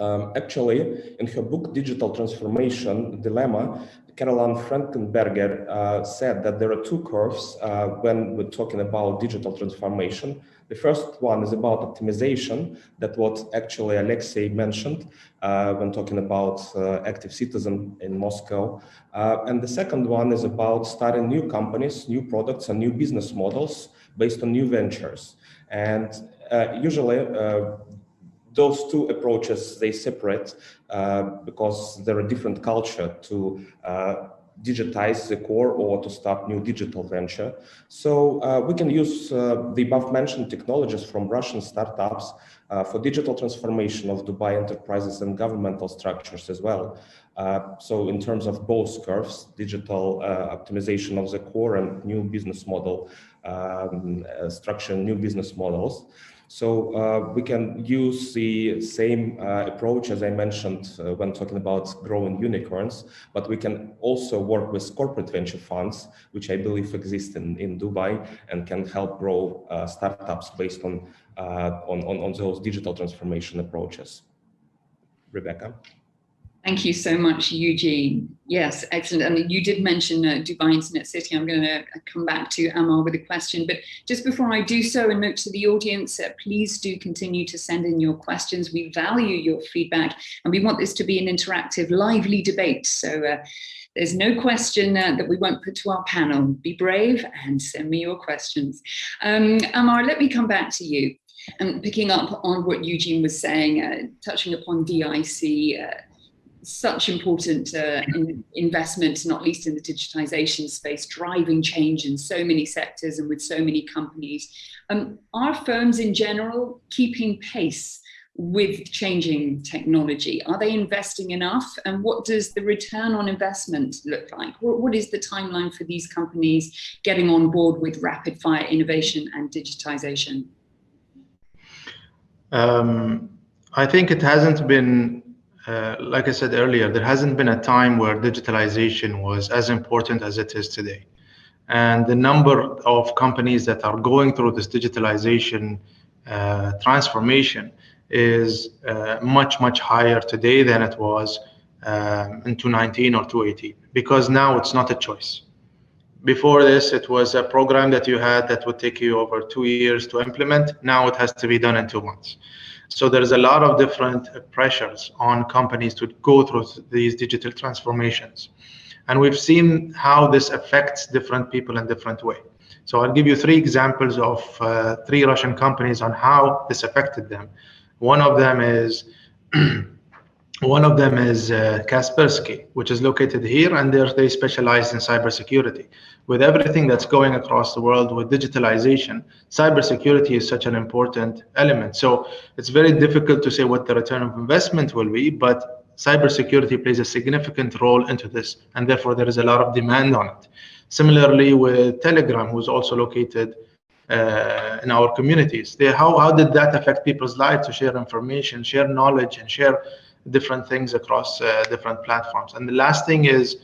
Actually, in her book, Digital Transformation Dilemma, Caroline Frankenberger said that there are two curves when we're talking about digital transformation. The first one is about optimization, that what actually Alexei mentioned when talking about active citizen in Moscow. And the second one is about starting new companies, new products, and new business models based on new ventures. And usually, those two approaches, they separate because there are different culture to digitize the core or to start new digital venture. So we can use the above mentioned technologies from Russian startups for digital transformation of Dubai enterprises and governmental structures as well. So in terms of both curves, digital optimization of the core and new business model structure, new business models. So we can use the same approach as I mentioned when talking about growing unicorns, but we can also work with corporate venture funds, which I believe exist in Dubai and can help grow startups based on those digital transformation approaches. Rebecca. Thank you so much, Eugene. Yes, excellent. And you did mention Dubai Internet City. I'm going to come back to Amar with a question. But just before I do so, a note to the audience, please do continue to send in your questions. We value your feedback and we want this to be an interactive, lively debate. So there's no question that we won't put to our panel. Be brave and send me your questions. Amar, let me come back to you. And picking up on what Eugene was saying, touching upon DIC, such important investment, not least in the digitization space, driving change in so many sectors and with so many companies. Are firms in general keeping pace with changing technology? Are they investing enough? And what does the return on investment look like? What is the timeline for these companies getting on board with rapid fire innovation and digitization? I think it hasn't been like I said earlier, there hasn't been a time where digitalization was as important as it is today. And the number of companies that are going through this digitalization transformation is much, much higher today than it was in 2019 or 2018, because now it's not a choice. Before this, it was a program that you had that would take you over 2 years to implement. Now it has to be done in 2 months. So there's a lot of different pressures on companies to go through these digital transformations. And we've seen how this affects different people in different way. So I'll give you 3 examples of 3 Russian companies on how this affected them. One of them is Kaspersky, which is located here, and they specialize in cybersecurity. With everything that's going across the world with digitalization, cybersecurity is such an important element. So it's very difficult to say what the return of investment will be, but cybersecurity plays a significant role into this, and therefore there is a lot of demand on it. Similarly with Telegram, who's also located in our communities. How did that affect people's lives to share information, share knowledge, and share different things across different platforms? And the last thing is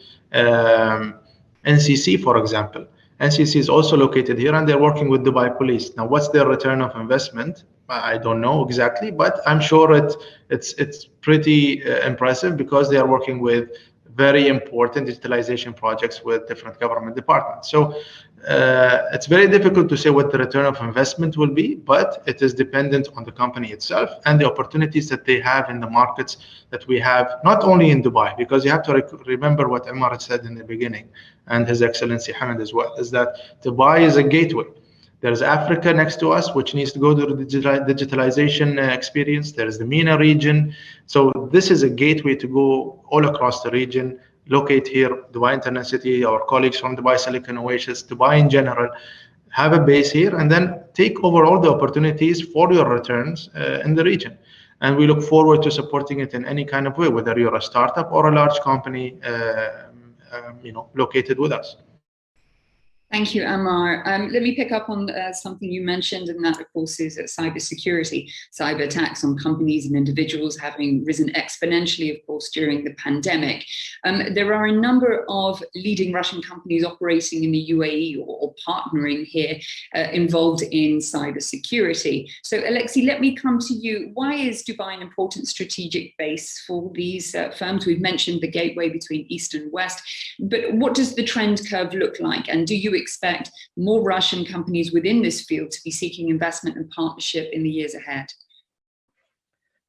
NCC, for example. NCC is also located here, and they're working with Dubai Police. Now, what's their return of investment? I don't know exactly, but I'm sure it's pretty impressive, because they are working with very important digitalization projects with different government departments. So it's very difficult to say what the return of investment will be, but it is dependent on the company itself and the opportunities that they have in the markets that we have, not only in Dubai, because you have to remember what Amar said in the beginning, and His Excellency Hamid as well, is that Dubai is a gateway. There's Africa next to us, which needs to go to the digitalization experience. There's the MENA region. So this is a gateway to go all across the region, locate here, Dubai Internet City, our colleagues from Dubai Silicon Oasis, Dubai in general, have a base here, and then take over all the opportunities for your returns in the region. And we look forward to supporting it in any kind of way, whether you're a startup or a large company located with us. Thank you, Amar. Let me pick up on something you mentioned, and that, of course, is cybersecurity. Cyber attacks on companies and individuals having risen exponentially, of course, during the pandemic. There are a number of leading Russian companies operating in the UAE or partnering here involved in cybersecurity. So, Alexei, let me come to you. Why is Dubai an important strategic base for these firms? We've mentioned the gateway between East and West, but what does the trend curve look like? And do you expect more Russian companies within this field to be seeking investment and partnership in the years ahead?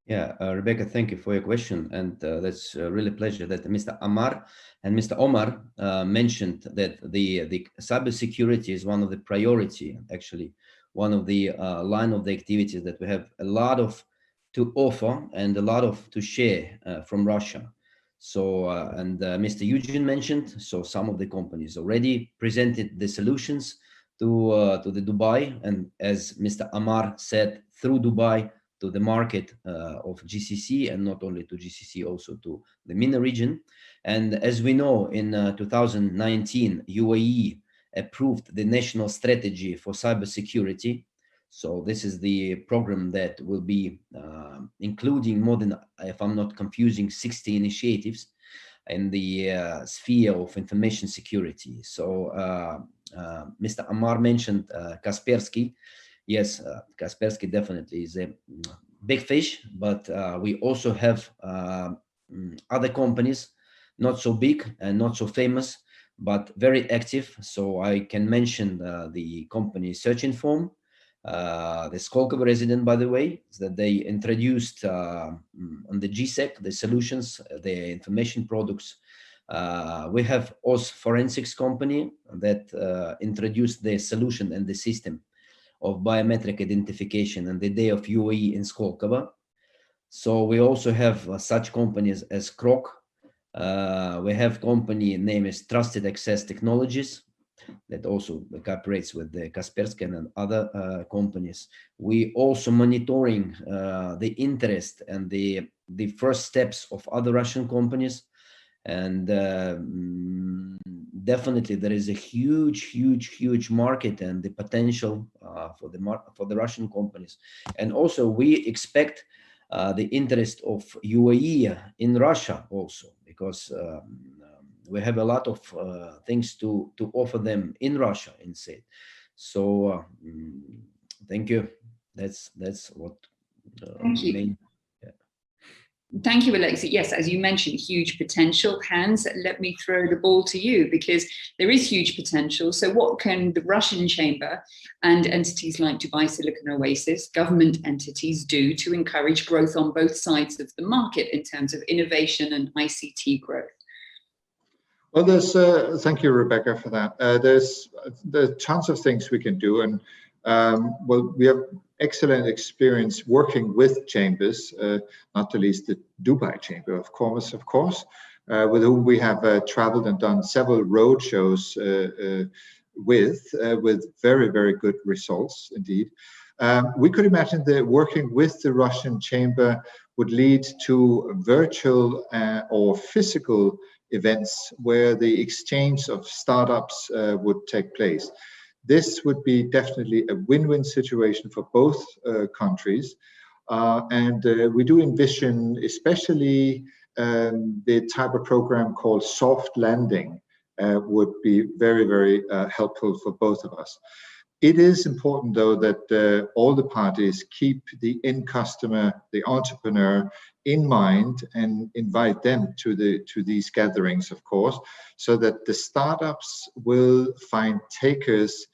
Yeah, Rebecca, thank you for your question. And that's really a pleasure that Mr. Amar and Mr. Omar mentioned that the cybersecurity is one of the priority, actually, one of the line of the activities that we have a lot of to offer and a lot of to share from Russia. So, and Mr. Eugene mentioned, so some of the companies already presented the solutions to the Dubai, and as Mr. Amar said, through Dubai to the market of GCC, and not only to GCC, also to the MENA region. And as we know, in 2019, UAE approved the National Strategy for Cybersecurity. So this is the program that will be including more than, if I'm not confusing, 60 initiatives in the sphere of information security. So Mr. Amar mentioned Kaspersky. Yes, Kaspersky definitely is a big fish, but we also have other companies, not so big and not so famous, but very active. So I can mention the company Search Inform, the Skolkovo resident, by the way, that they introduced on the GSEC, the solutions, the information products. We have OS Forensics company that introduced the solution and the system of biometric identification on the day of UAE in Skolkovo. So we also have such companies as Krok. We have company name is Trusted Access Technologies that also cooperates with the Kaspersky and other companies. We also monitoring the interest and the first steps of other Russian companies. And definitely there is a huge market and the potential for the Russian companies. And also we expect the interest of UAE in Russia also, because we have a lot of things to offer them in Russia instead. So thank you. That's what thank you. Thank you, Alexei. Yes, as you mentioned, huge potential. Hans, let me throw the ball to you, because there is huge potential. So what can the Russian Chamber and entities like Dubai Silicon Oasis, government entities, do to encourage growth on both sides of the market in terms of innovation and ICT growth? Well, there's, thank you, Rebecca, for that. There's tons of things we can do. And well, we have excellent experience working with chambers, not the least the Dubai Chamber of Commerce, of course, with whom we have traveled and done several road shows with very good results indeed. We could imagine that working with the Russian Chamber would lead to virtual or physical events where the exchange of startups would take place. This would be definitely a win-win situation for both countries. And we do envision especially the type of program called soft landing would be very helpful for both of us. It is important, though, that all the parties keep the end customer, the entrepreneur, in mind and invite them to these gatherings, of course, so that the startups will find takers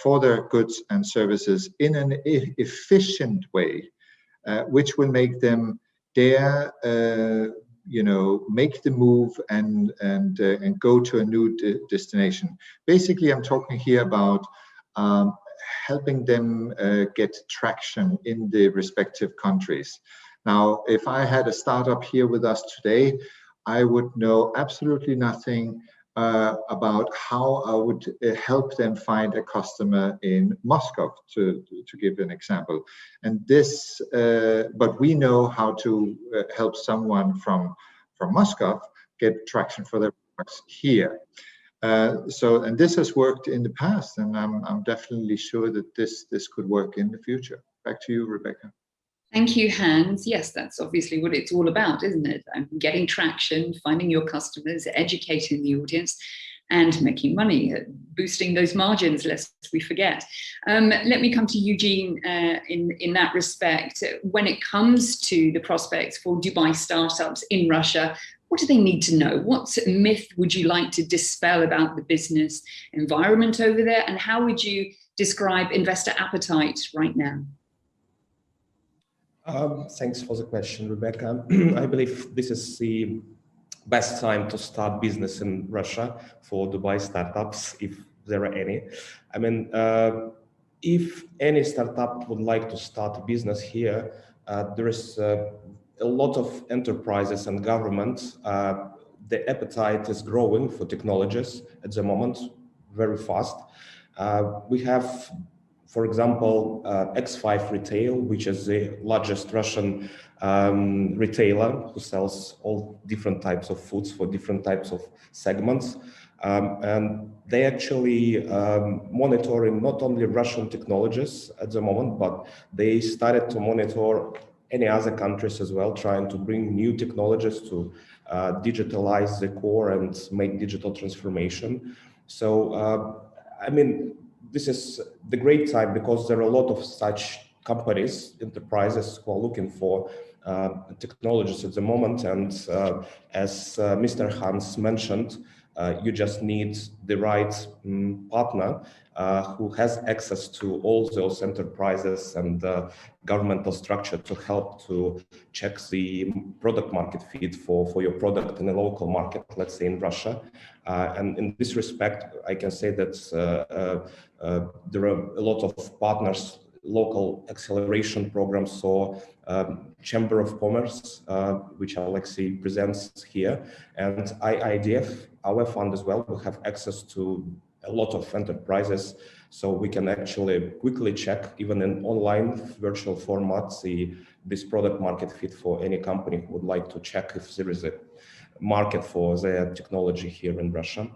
for their goods and services in an efficient way, which will make them dare, make the move and go to a new destination. Basically, I'm talking here about helping them get traction in the respective countries. Now, if I had a startup here with us today, I would know absolutely nothing about how I would help them find a customer in Moscow, to give an example. And this, but we know how to help someone from Moscow get traction for their products here. And this has worked in the past, and I'm definitely sure that this could work in the future. Back to you, Rebecca. Thank you, Hans. Yes, that's obviously what it's all about, isn't it? Getting traction, finding your customers, educating the audience, and making money, boosting those margins, lest we forget. Let me come to Eugene in that respect. When it comes to the prospects for Dubai startups in Russia, what do they need to know? What myth would you like to dispel about the business environment over there? And how would you describe investor appetite right now? Thanks for the question, Rebecca. I believe this is the best time to start business in Russia for Dubai startups, if there are any. I mean, if any startup would like to start a business here, there is a lot of enterprises and government. The appetite is growing for technologies at the moment, very fast. We have, for example, X5 Retail, which is the largest Russian retailer who sells all different types of foods for different types of segments. And they actually monitoring not only Russian technologies at the moment, but they started to monitor any other countries as well, trying to bring new technologies to digitalize the core and make digital transformation. So, I mean, this is the great time because there are a lot of such companies, enterprises who are looking for technologies at the moment. And as Mr. Hans mentioned, you just need the right partner who has access to all those enterprises and governmental structure to help to check the product market fit for your product in a local market, let's say in Russia. And in this respect, I can say that there are a lot of partners, local acceleration programs, so Chamber of Commerce, which Alexei presents here, and IIDF, our fund as well, will have access to a lot of enterprises, so we can actually quickly check, even in online virtual formats, this product market fit for any company who would like to check if there is a market for their technology here in Russia,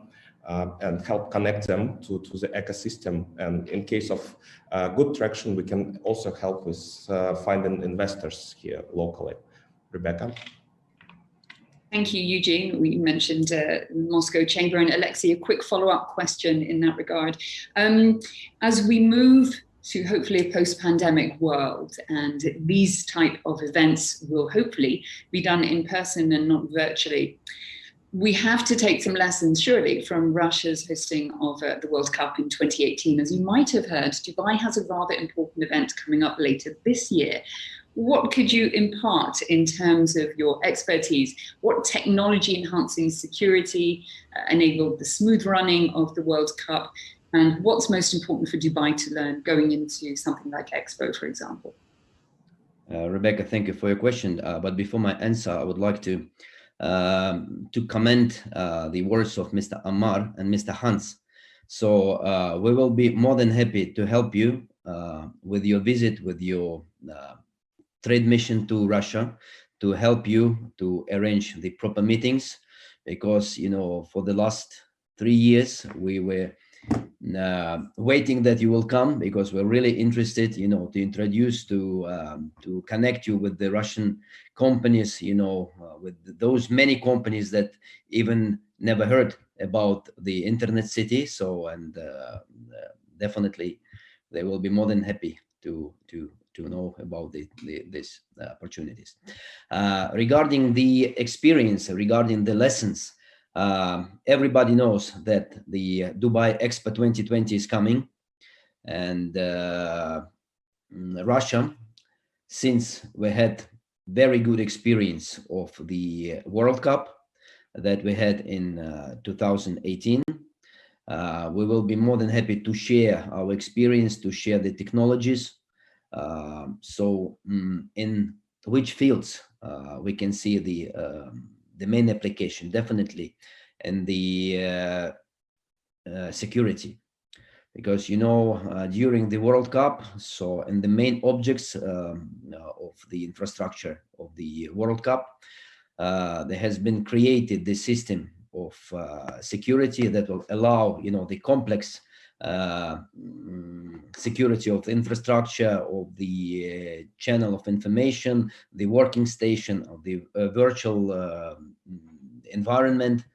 and help connect them to the ecosystem. And in case of good traction, we can also help with finding investors here locally. Rebecca? Thank you, Eugene. We mentioned Moscow Chamber, and Alexei, a quick follow-up question in that regard. As we move to hopefully a post-pandemic world, and these type of events will hopefully be done in person and not virtually, we have to take some lessons, surely, from Russia's hosting of the World Cup in 2018. As you might have heard, Dubai has a rather important event coming up later this year. What could you impart in terms of your expertise? What technology enhancing security enabled the smooth running of the World Cup? And what's most important for Dubai to learn going into something like Expo, for example? Rebecca, thank you for your question. But before my answer, I would like to comment the words of Mr. Ammar and Mr. Hans. So we will be more than happy to help you with your visit, with your trade mission to Russia, to help you to arrange the proper meetings, because, you know, for the last 3 years, we were waiting that you will come, because we're really interested, you know, to introduce, to connect you with the Russian companies, you know, with those many companies that even never heard about the internet city. So, and definitely they will be more than happy to know about these opportunities. Regarding the experience, regarding the lessons, everybody knows that the Dubai Expo 2020 is coming, and Russia, since we had very good experience of the World Cup that we had in 2018, we will be more than happy to share our experience, to share the technologies. So in which fields we can see the main application, definitely, and the security, because, you know, during the World Cup, so in the main objects of the infrastructure of the World Cup, there has been created the system security that will allow, the complex security of the infrastructure, of the channel of information, the working station, of the virtual environment.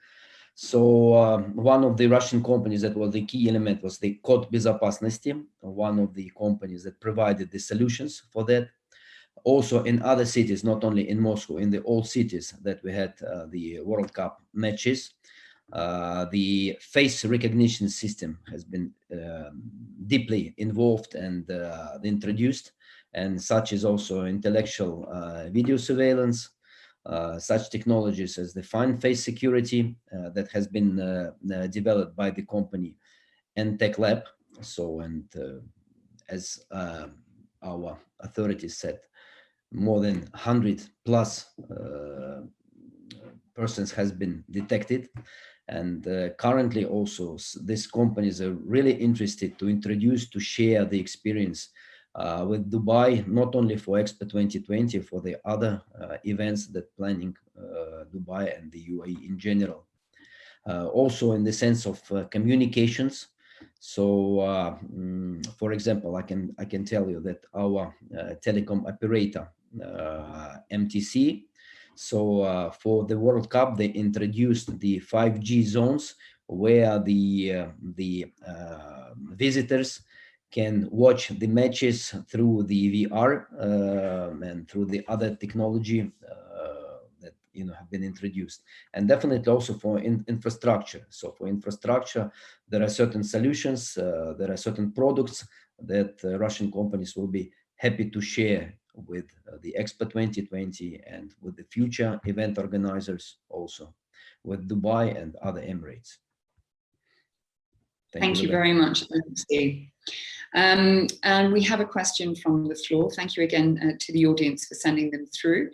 So one of the Russian companies that was the key element was the Code Безопасности, one of the companies that provided the solutions for that. Also in other cities, not only in Moscow, in the old cities that we had the World Cup matches, the face recognition system has been deeply involved and introduced, and such is also intellectual video surveillance, such technologies as the fine face security that has been developed by the company and Tech Lab. So, and as our authorities said, more than 100 plus persons has been detected. And currently also these companies are really interested to introduce, to share the experience with Dubai, not only for Expo 2020, for the other events that planning Dubai and the UAE in general. Also in the sense of communications. So, for example, I can tell you that our telecom operator, MTC, so for the World Cup, they introduced the 5G zones where the visitors can watch the matches through the VR and through the other technology that have been introduced, and definitely also for infrastructure. So for infrastructure, there are certain solutions, there are certain products that Russian companies will be happy to share with the Expo 2020 and with the future event organizers, also with Dubai and other Emirates. Thank you very much, Alexei. And we have a question from the floor. Thank you again to the audience for sending them through.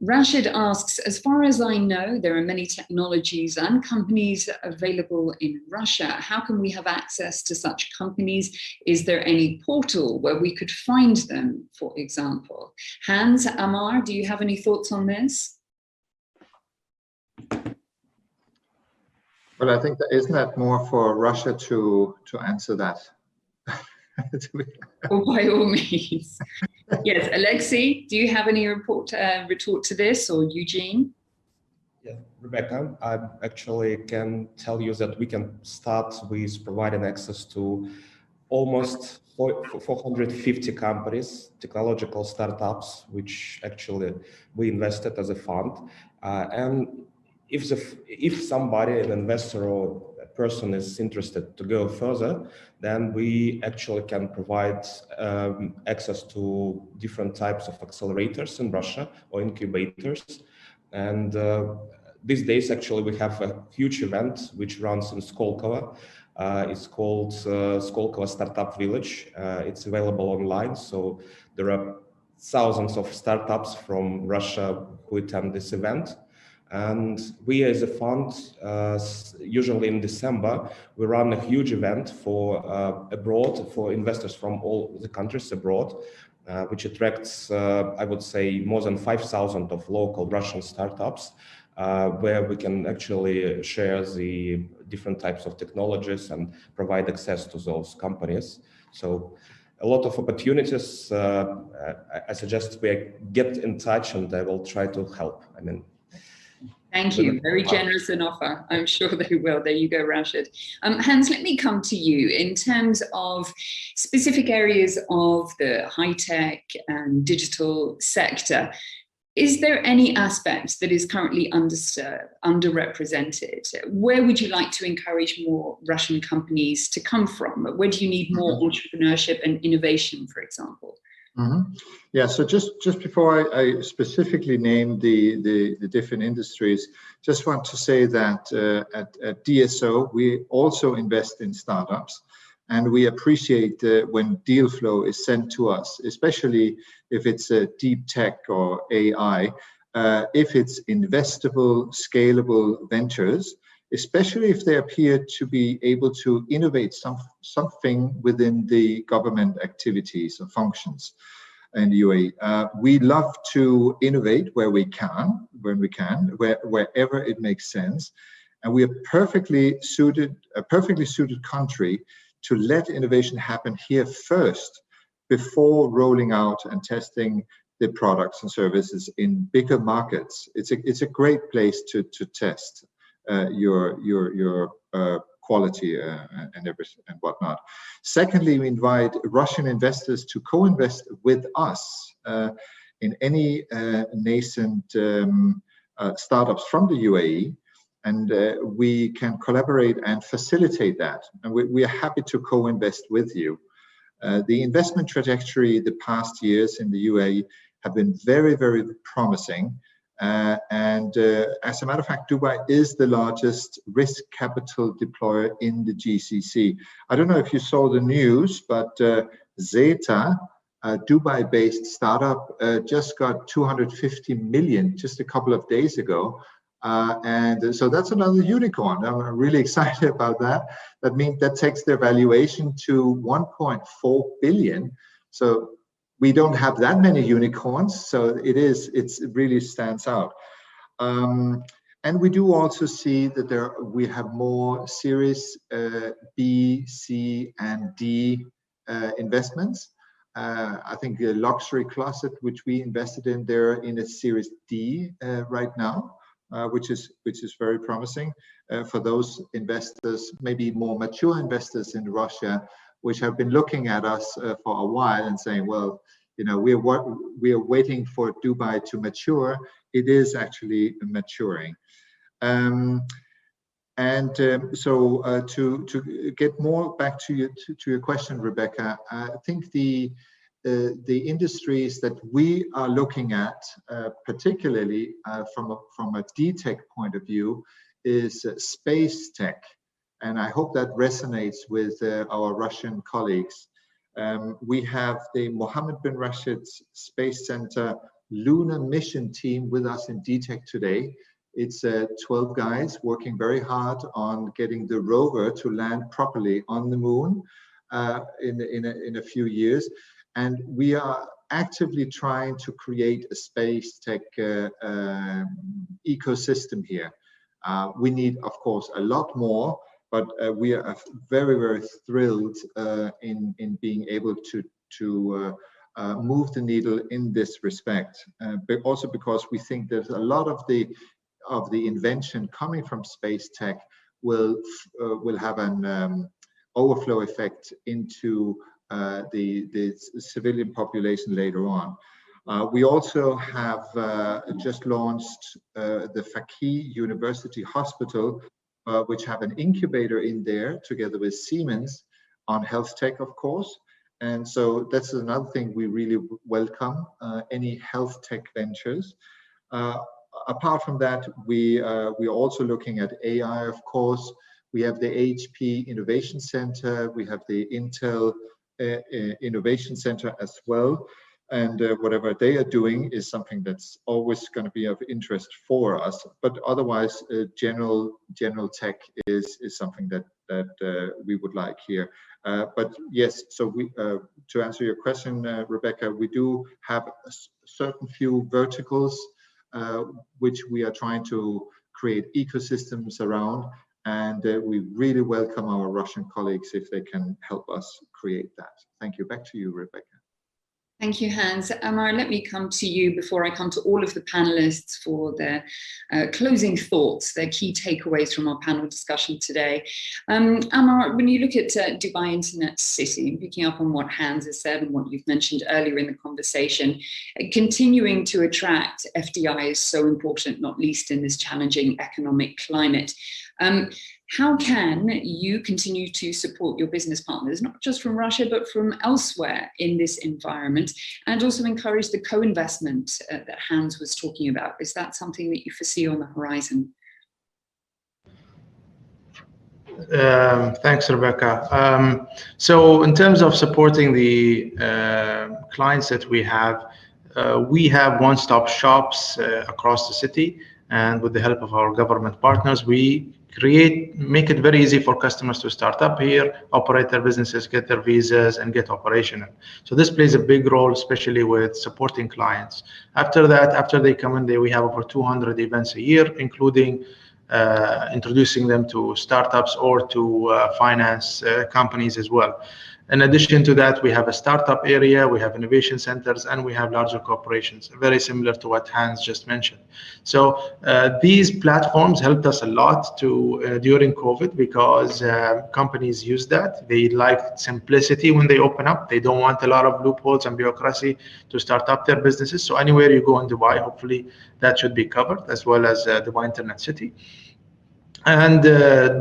Rashid asks, as far as I know, there are many technologies and companies available in Russia. How can we have access to such companies? Is there any portal where we could find them, for example? Hans, Amar, do you have any thoughts on this? Well, I think that isn't that more for Russia to answer that. Well, by all means. Yes, Alexei, do you have any retort to this, or Eugene? Yeah, Rebecca, I actually can tell you that we can start with providing access to almost 450 companies, technological startups, which actually we invested as a fund. And if somebody, an investor or a person is interested to go further, then we actually can provide access to different types of accelerators in Russia or incubators. And these days, actually, we have a huge event which runs in Skolkovo. It's called Skolkovo Startup Village. It's available online. So there are thousands of startups from Russia who attend this event. And we as a fund, usually in December, we run a huge event for abroad, for investors from all the countries abroad, which attracts, I would say, more than 5,000 of local Russian startups, where we can actually share the different types of technologies and provide access to those companies. So a lot of opportunities. I suggest we get in touch and I will try to help. I mean, thank you. Very generous an offer. I'm sure they will. There you go, Rashid. Hans, let me come to you in terms of specific areas of the high-tech and digital sector. Is there any aspect that is currently underrepresented? Where would you like to encourage more Russian companies to come from? Where do you need more entrepreneurship and innovation, for example? Mm-hmm. Yeah, so just before I specifically name the different industries, just want to say that at DSO, we also invest in startups, and we appreciate when deal flow is sent to us, especially if it's a deep tech or AI, if it's investable, scalable ventures, especially if they appear to be able to innovate something within the government activities or functions. in the UAE. We love to innovate where we can, wherever it makes sense. And we are a perfectly suited country to let innovation happen here first, before rolling out and testing the products and services in bigger markets. It's a great place to test your quality and everything and whatnot. Secondly, we invite Russian investors to co-invest with us in any nascent startups from the UAE, and we can collaborate and facilitate that. And we are happy to co-invest with you. The investment trajectory the past years in the UAE have been very, very promising. And as a matter of fact, Dubai is the largest risk capital deployer in the GCC. I don't know if you saw the news, but Zeta, a Dubai-based startup, just got 250 million just a couple of days ago. And so that's another unicorn. I'm really excited about that. That means that takes their valuation to 1.4 billion. So we don't have that many unicorns. So it really stands out. And we do also see that we have more Series B, C, and D investments. I think the luxury closet, which we invested in, they're in a Series D right now. Which is very promising for those investors, maybe more mature investors in Russia, which have been looking at us for a while and saying, well, you know, we are waiting for Dubai to mature. It is actually maturing. So to get more back to your question, Rebecca, I think the industries that we are looking at, particularly from a DTech point of view, is space tech. And I hope that resonates with our Russian colleagues. We have the Mohammed bin Rashid Space Center lunar mission team with us in DTech today. It's 12 guys working very hard on getting the rover to land properly on the moon in a few years. And we are actively trying to create a space tech ecosystem here. We need, of course, a lot more, but we are very, very thrilled in being able to move the needle in this respect. But also because we think there's a lot of the invention coming from space tech will have an overflow effect into the civilian population later on. We also have just launched the Faqih University Hospital, which have an incubator in there together with Siemens on health tech, of course. And so that's another thing we really welcome, any health tech ventures. Apart from that, we are also looking at AI, of course. We have the HP Innovation Center. We have the Intel Innovation Center as well. And whatever they are doing is something that's always going to be of interest for us. But otherwise, general tech is something that we would like here. But yes, so to answer your question, Rebecca, we do have a certain few verticals which we are trying to create ecosystems around. And we really welcome our Russian colleagues if they can help us create that. Thank you. Back to you, Rebecca. Thank you, Hans. Amar, let me come to you before I come to all of the panelists for their closing thoughts, their key takeaways from our panel discussion today. Amar, when you look at Dubai Internet City, picking up on what Hans has said and what you've mentioned earlier in the conversation, continuing to attract FDI is so important, not least in this challenging economic climate. How can you continue to support your business partners, not just from Russia, but from elsewhere in this environment, and also encourage the co-investment that Hans was talking about? Is that something that you foresee on the horizon? Thanks, Rebecca. So in terms of supporting the clients that we have one-stop shops across the city. And with the help of our government partners, we make it very easy for customers to start up here, operate their businesses, get their visas, and get operational. So this plays a big role, especially with supporting clients. After that, after they come in, we have over 200 events a year, including introducing them to startups or to finance companies as well. In addition to that, we have a startup area, we have innovation centers, and we have larger corporations, very similar to what Hans just mentioned. So these platforms helped us a lot during COVID, because companies use that. They like simplicity when they open up. They don't want a lot of loopholes and bureaucracy to start up their businesses. So anywhere you go in Dubai, hopefully that should be covered, as well as Dubai Internet City. And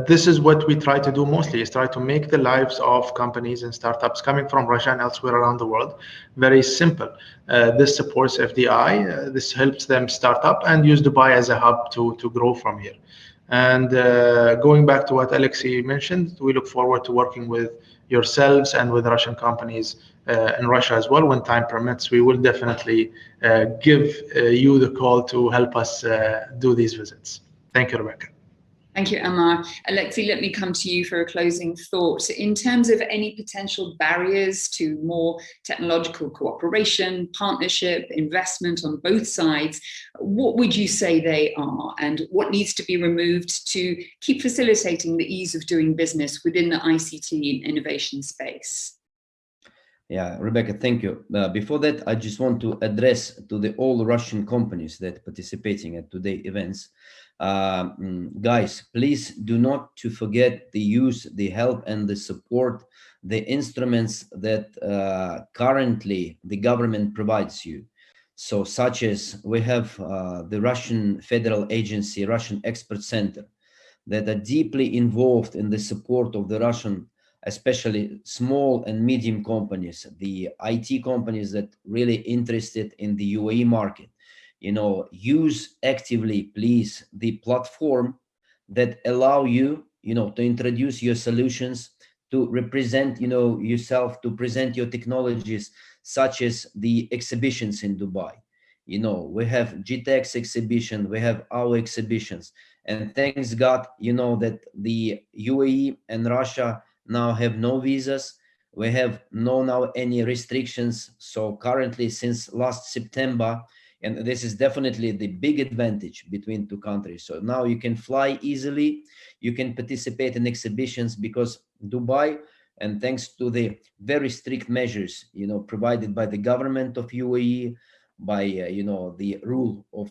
this is what we try to do mostly, is try to make the lives of companies and startups coming from Russia and elsewhere around the world very simple. This supports FDI. This helps them start up and use Dubai as a hub to grow from here. And going back to what Alexei mentioned, we look forward to working with yourselves and with Russian companies in Russia as well. When time permits, we will definitely give you the call to help us do these visits. Thank you, Rebecca. Thank you, Ammar. Alexei, let me come to you for a closing thought. In terms of any potential barriers to more technological cooperation, partnership, investment on both sides, what would you say they are, and what needs to be removed to keep facilitating the ease of doing business within the ICT and innovation space? Yeah, Rebecca, thank you. Before that, I just want to address to all Russian companies that participating at today's events. Guys, please do not to forget the use, the help, and the support, the instruments that currently the government provides you. So such as we have the Russian Federal Agency, Russian Expert Center, that are deeply involved in the support of the Russian, especially small and medium companies, the IT companies that really interested in the UAE market. Use actively, please, the platform that allow you, to introduce your solutions, to represent, yourself, to present your technologies, such as the exhibitions in Dubai. We have GTEx exhibition, we have our exhibitions, and thanks God, that the UAE and Russia now have no visas. We have now any restrictions. So currently, since last September, and this is definitely the big advantage between two countries. So now you can fly easily, you can participate in exhibitions, because Dubai, and thanks to the very strict measures, provided by the government of UAE, by, the rule of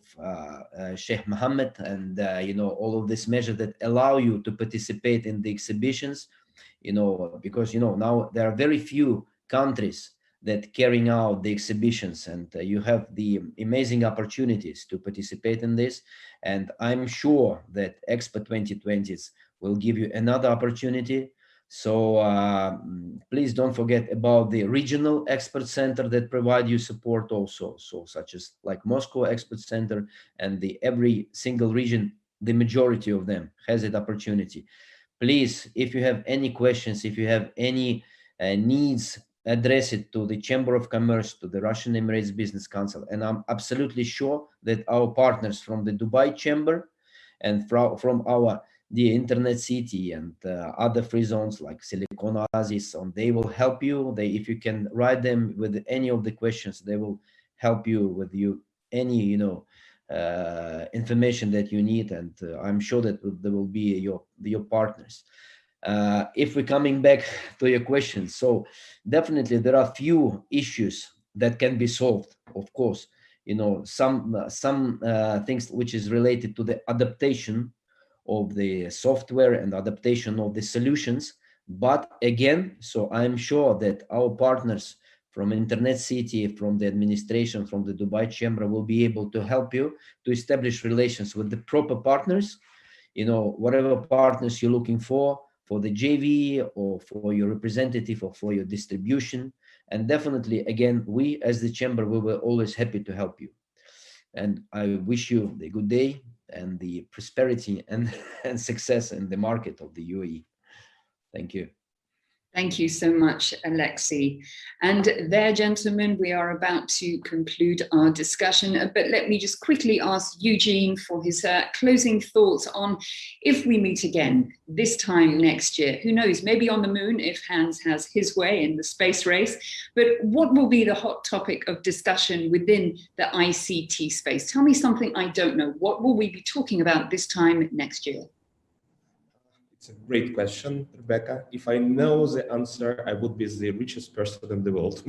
Sheikh Mohammed, and, all of this measure that allow you to participate in the exhibitions, because, now there are very few countries that carrying out the exhibitions, and you have the amazing opportunities to participate in this. And I'm sure that Expo 2020s will give you another opportunity. So please don't forget about the regional expert center that provide you support also. So such as like Moscow Expert Center, and every single region, the majority of them has that opportunity. Please, if you have any questions, if you have any needs, address it to the Chamber of Commerce, to the Russian Emirates Business Council. And I'm absolutely sure that our partners from the Dubai Chamber and from the Internet City and other free zones like Silicon Oasis, they will help you. If you can write them with any of the questions, they will help you with any information that you need. And I'm sure that they will be your partners. If we're coming back to your question, so definitely there are few issues that can be solved. Of course, some things which is related to the adaptation of the software and adaptation of the solutions. But again, so I'm sure that our partners from Internet City, from the administration, from the Dubai Chamber will be able to help you to establish relations with the proper partners, whatever partners you're looking for the JV or for your representative or for your distribution. And definitely, again, we as the Chamber, we were always happy to help you. And I wish you the good day and the prosperity and success in the market of the UAE. Thank you. Thank you so much, Alexei. And there, gentlemen, we are about to conclude our discussion, but let me just quickly ask Eugene for his closing thoughts on if we meet again this time next year. Who knows, maybe on the moon if Hans has his way in the space race, but what will be the hot topic of discussion within the ICT space? Tell me something I don't know. What will we be talking about this time next year? It's a great question, Rebecca. If I know the answer, I would be the richest person in the world.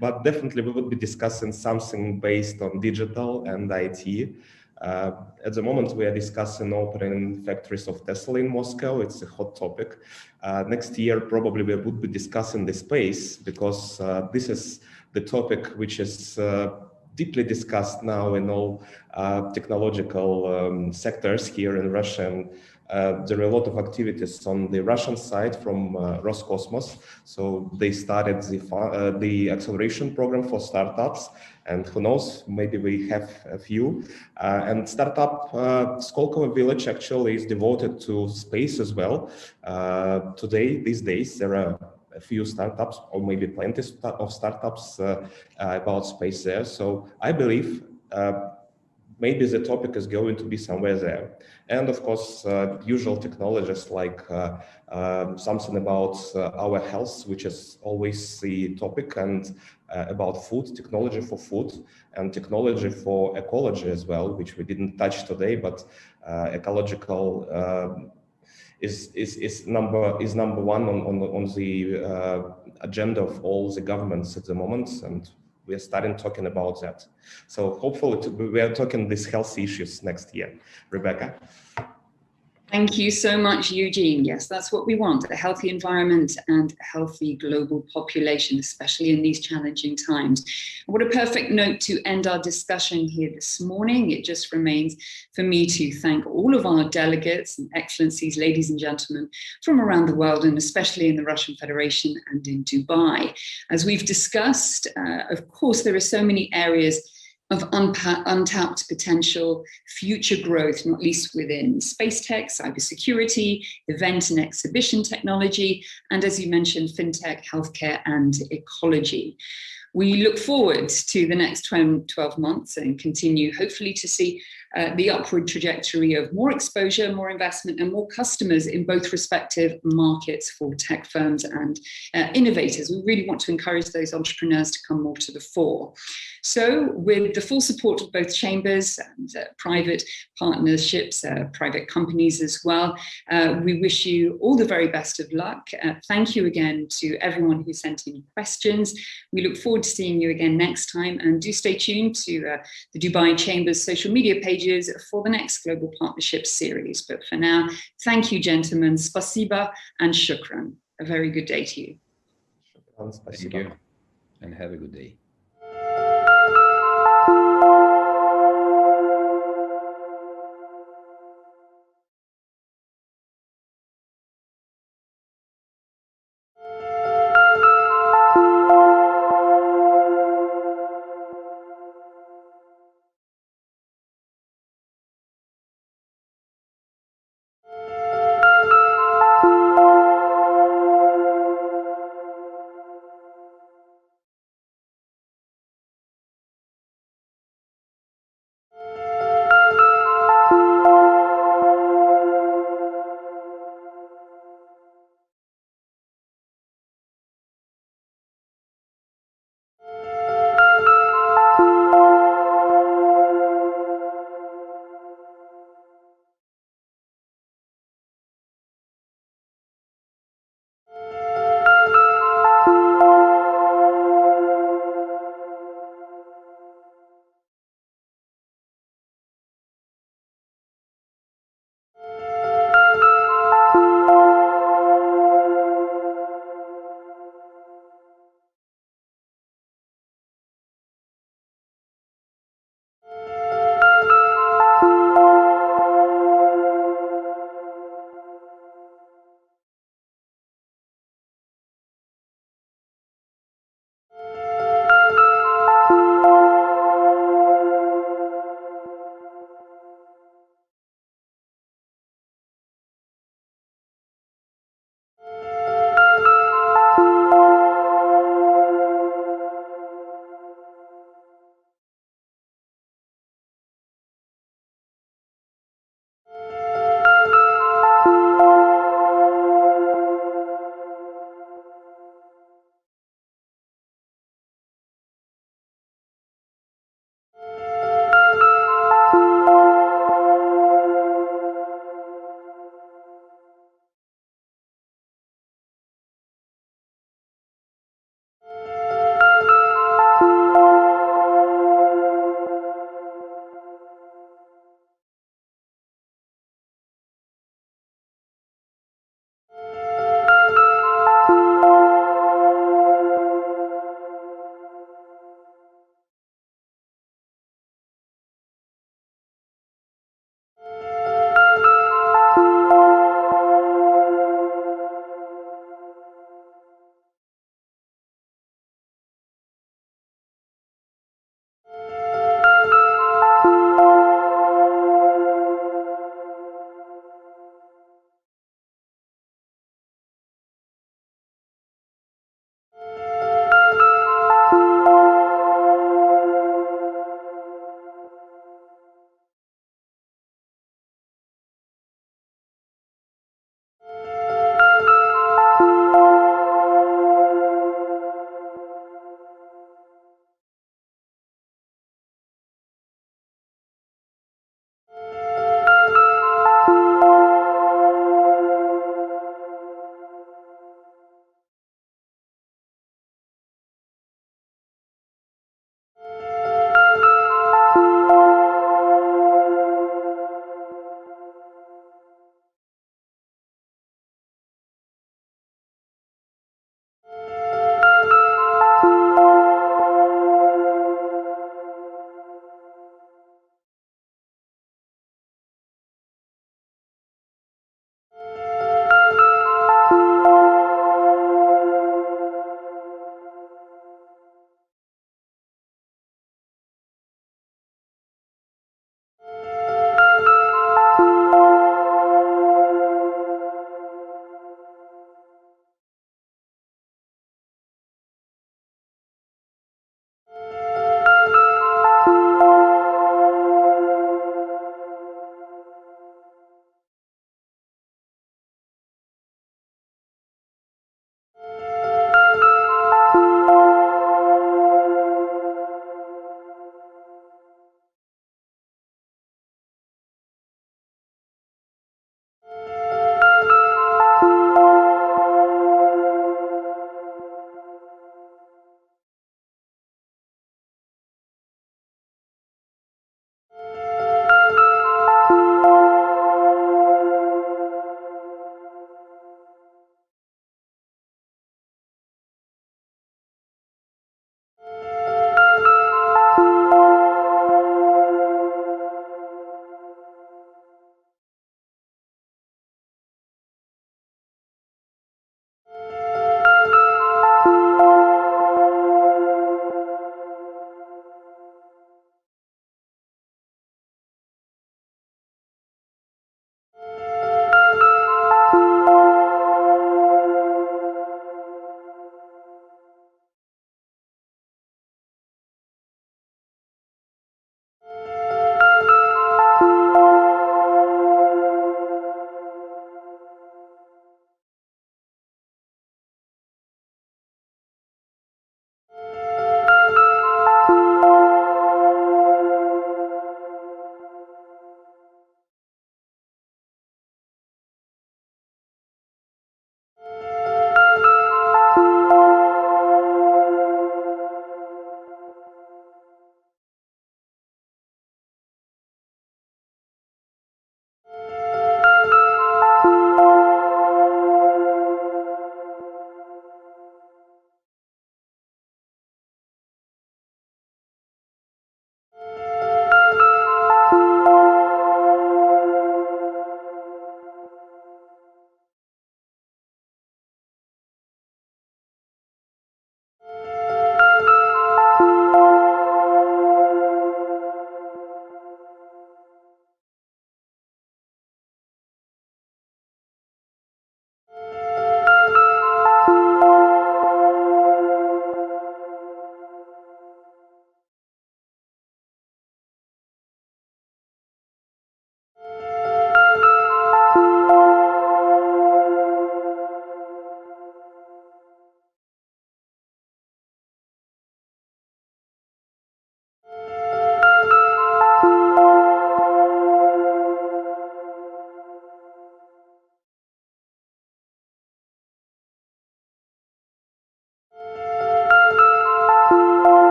But definitely we would be discussing something based on digital and IT. At the moment, we are discussing opening factories of Tesla in Moscow. It's a hot topic. Next year, probably we would be discussing the space, because this is the topic which is deeply discussed now in all technological sectors here in Russia. And there are a lot of activities on the Russian side from Roscosmos. So they started the acceleration program for startups, and who knows, maybe we have a few. And startup Skolkovo village actually is devoted to space as well. These days, there are a few startups, or maybe plenty of startups about space there. So I believe maybe the topic is going to be somewhere there. And of course, usual technologies like something about our health, which is always the topic, and about food, technology for food, and technology for ecology as well, which we didn't touch today, but ecological is number one on the agenda of all the governments at the moment, and we are starting talking about that. So hopefully we are talking these health issues next year. Rebecca. Thank you so much, Eugene. Yes, that's what we want, a healthy environment and a healthy global population, especially in these challenging times. What a perfect note to end our discussion here this morning. It just remains for me to thank all of our delegates and excellencies, ladies and gentlemen, from around the world, and especially in the Russian Federation and in Dubai. As we've discussed, of course, there are so many areas of untapped potential, future growth, not least within space tech, cybersecurity, event and exhibition technology, and as you mentioned, fintech, healthcare, and ecology. We look forward to the next 12 months and continue hopefully to see the upward trajectory of more exposure, more investment, and more customers in both respective markets for tech firms and innovators. We really want to encourage those entrepreneurs to come more to the fore. So with the full support of both chambers and private partnerships, private companies as well, we wish you all the very best of luck. Thank you again to everyone who sent in questions. We look forward to seeing you again next time, and do stay tuned to the Dubai Chamber's social media pages for the next Global Partnerships series. But for now, thank you, gentlemen. Spasiba and shukran. A very good day to you. Thank you, and have a good day.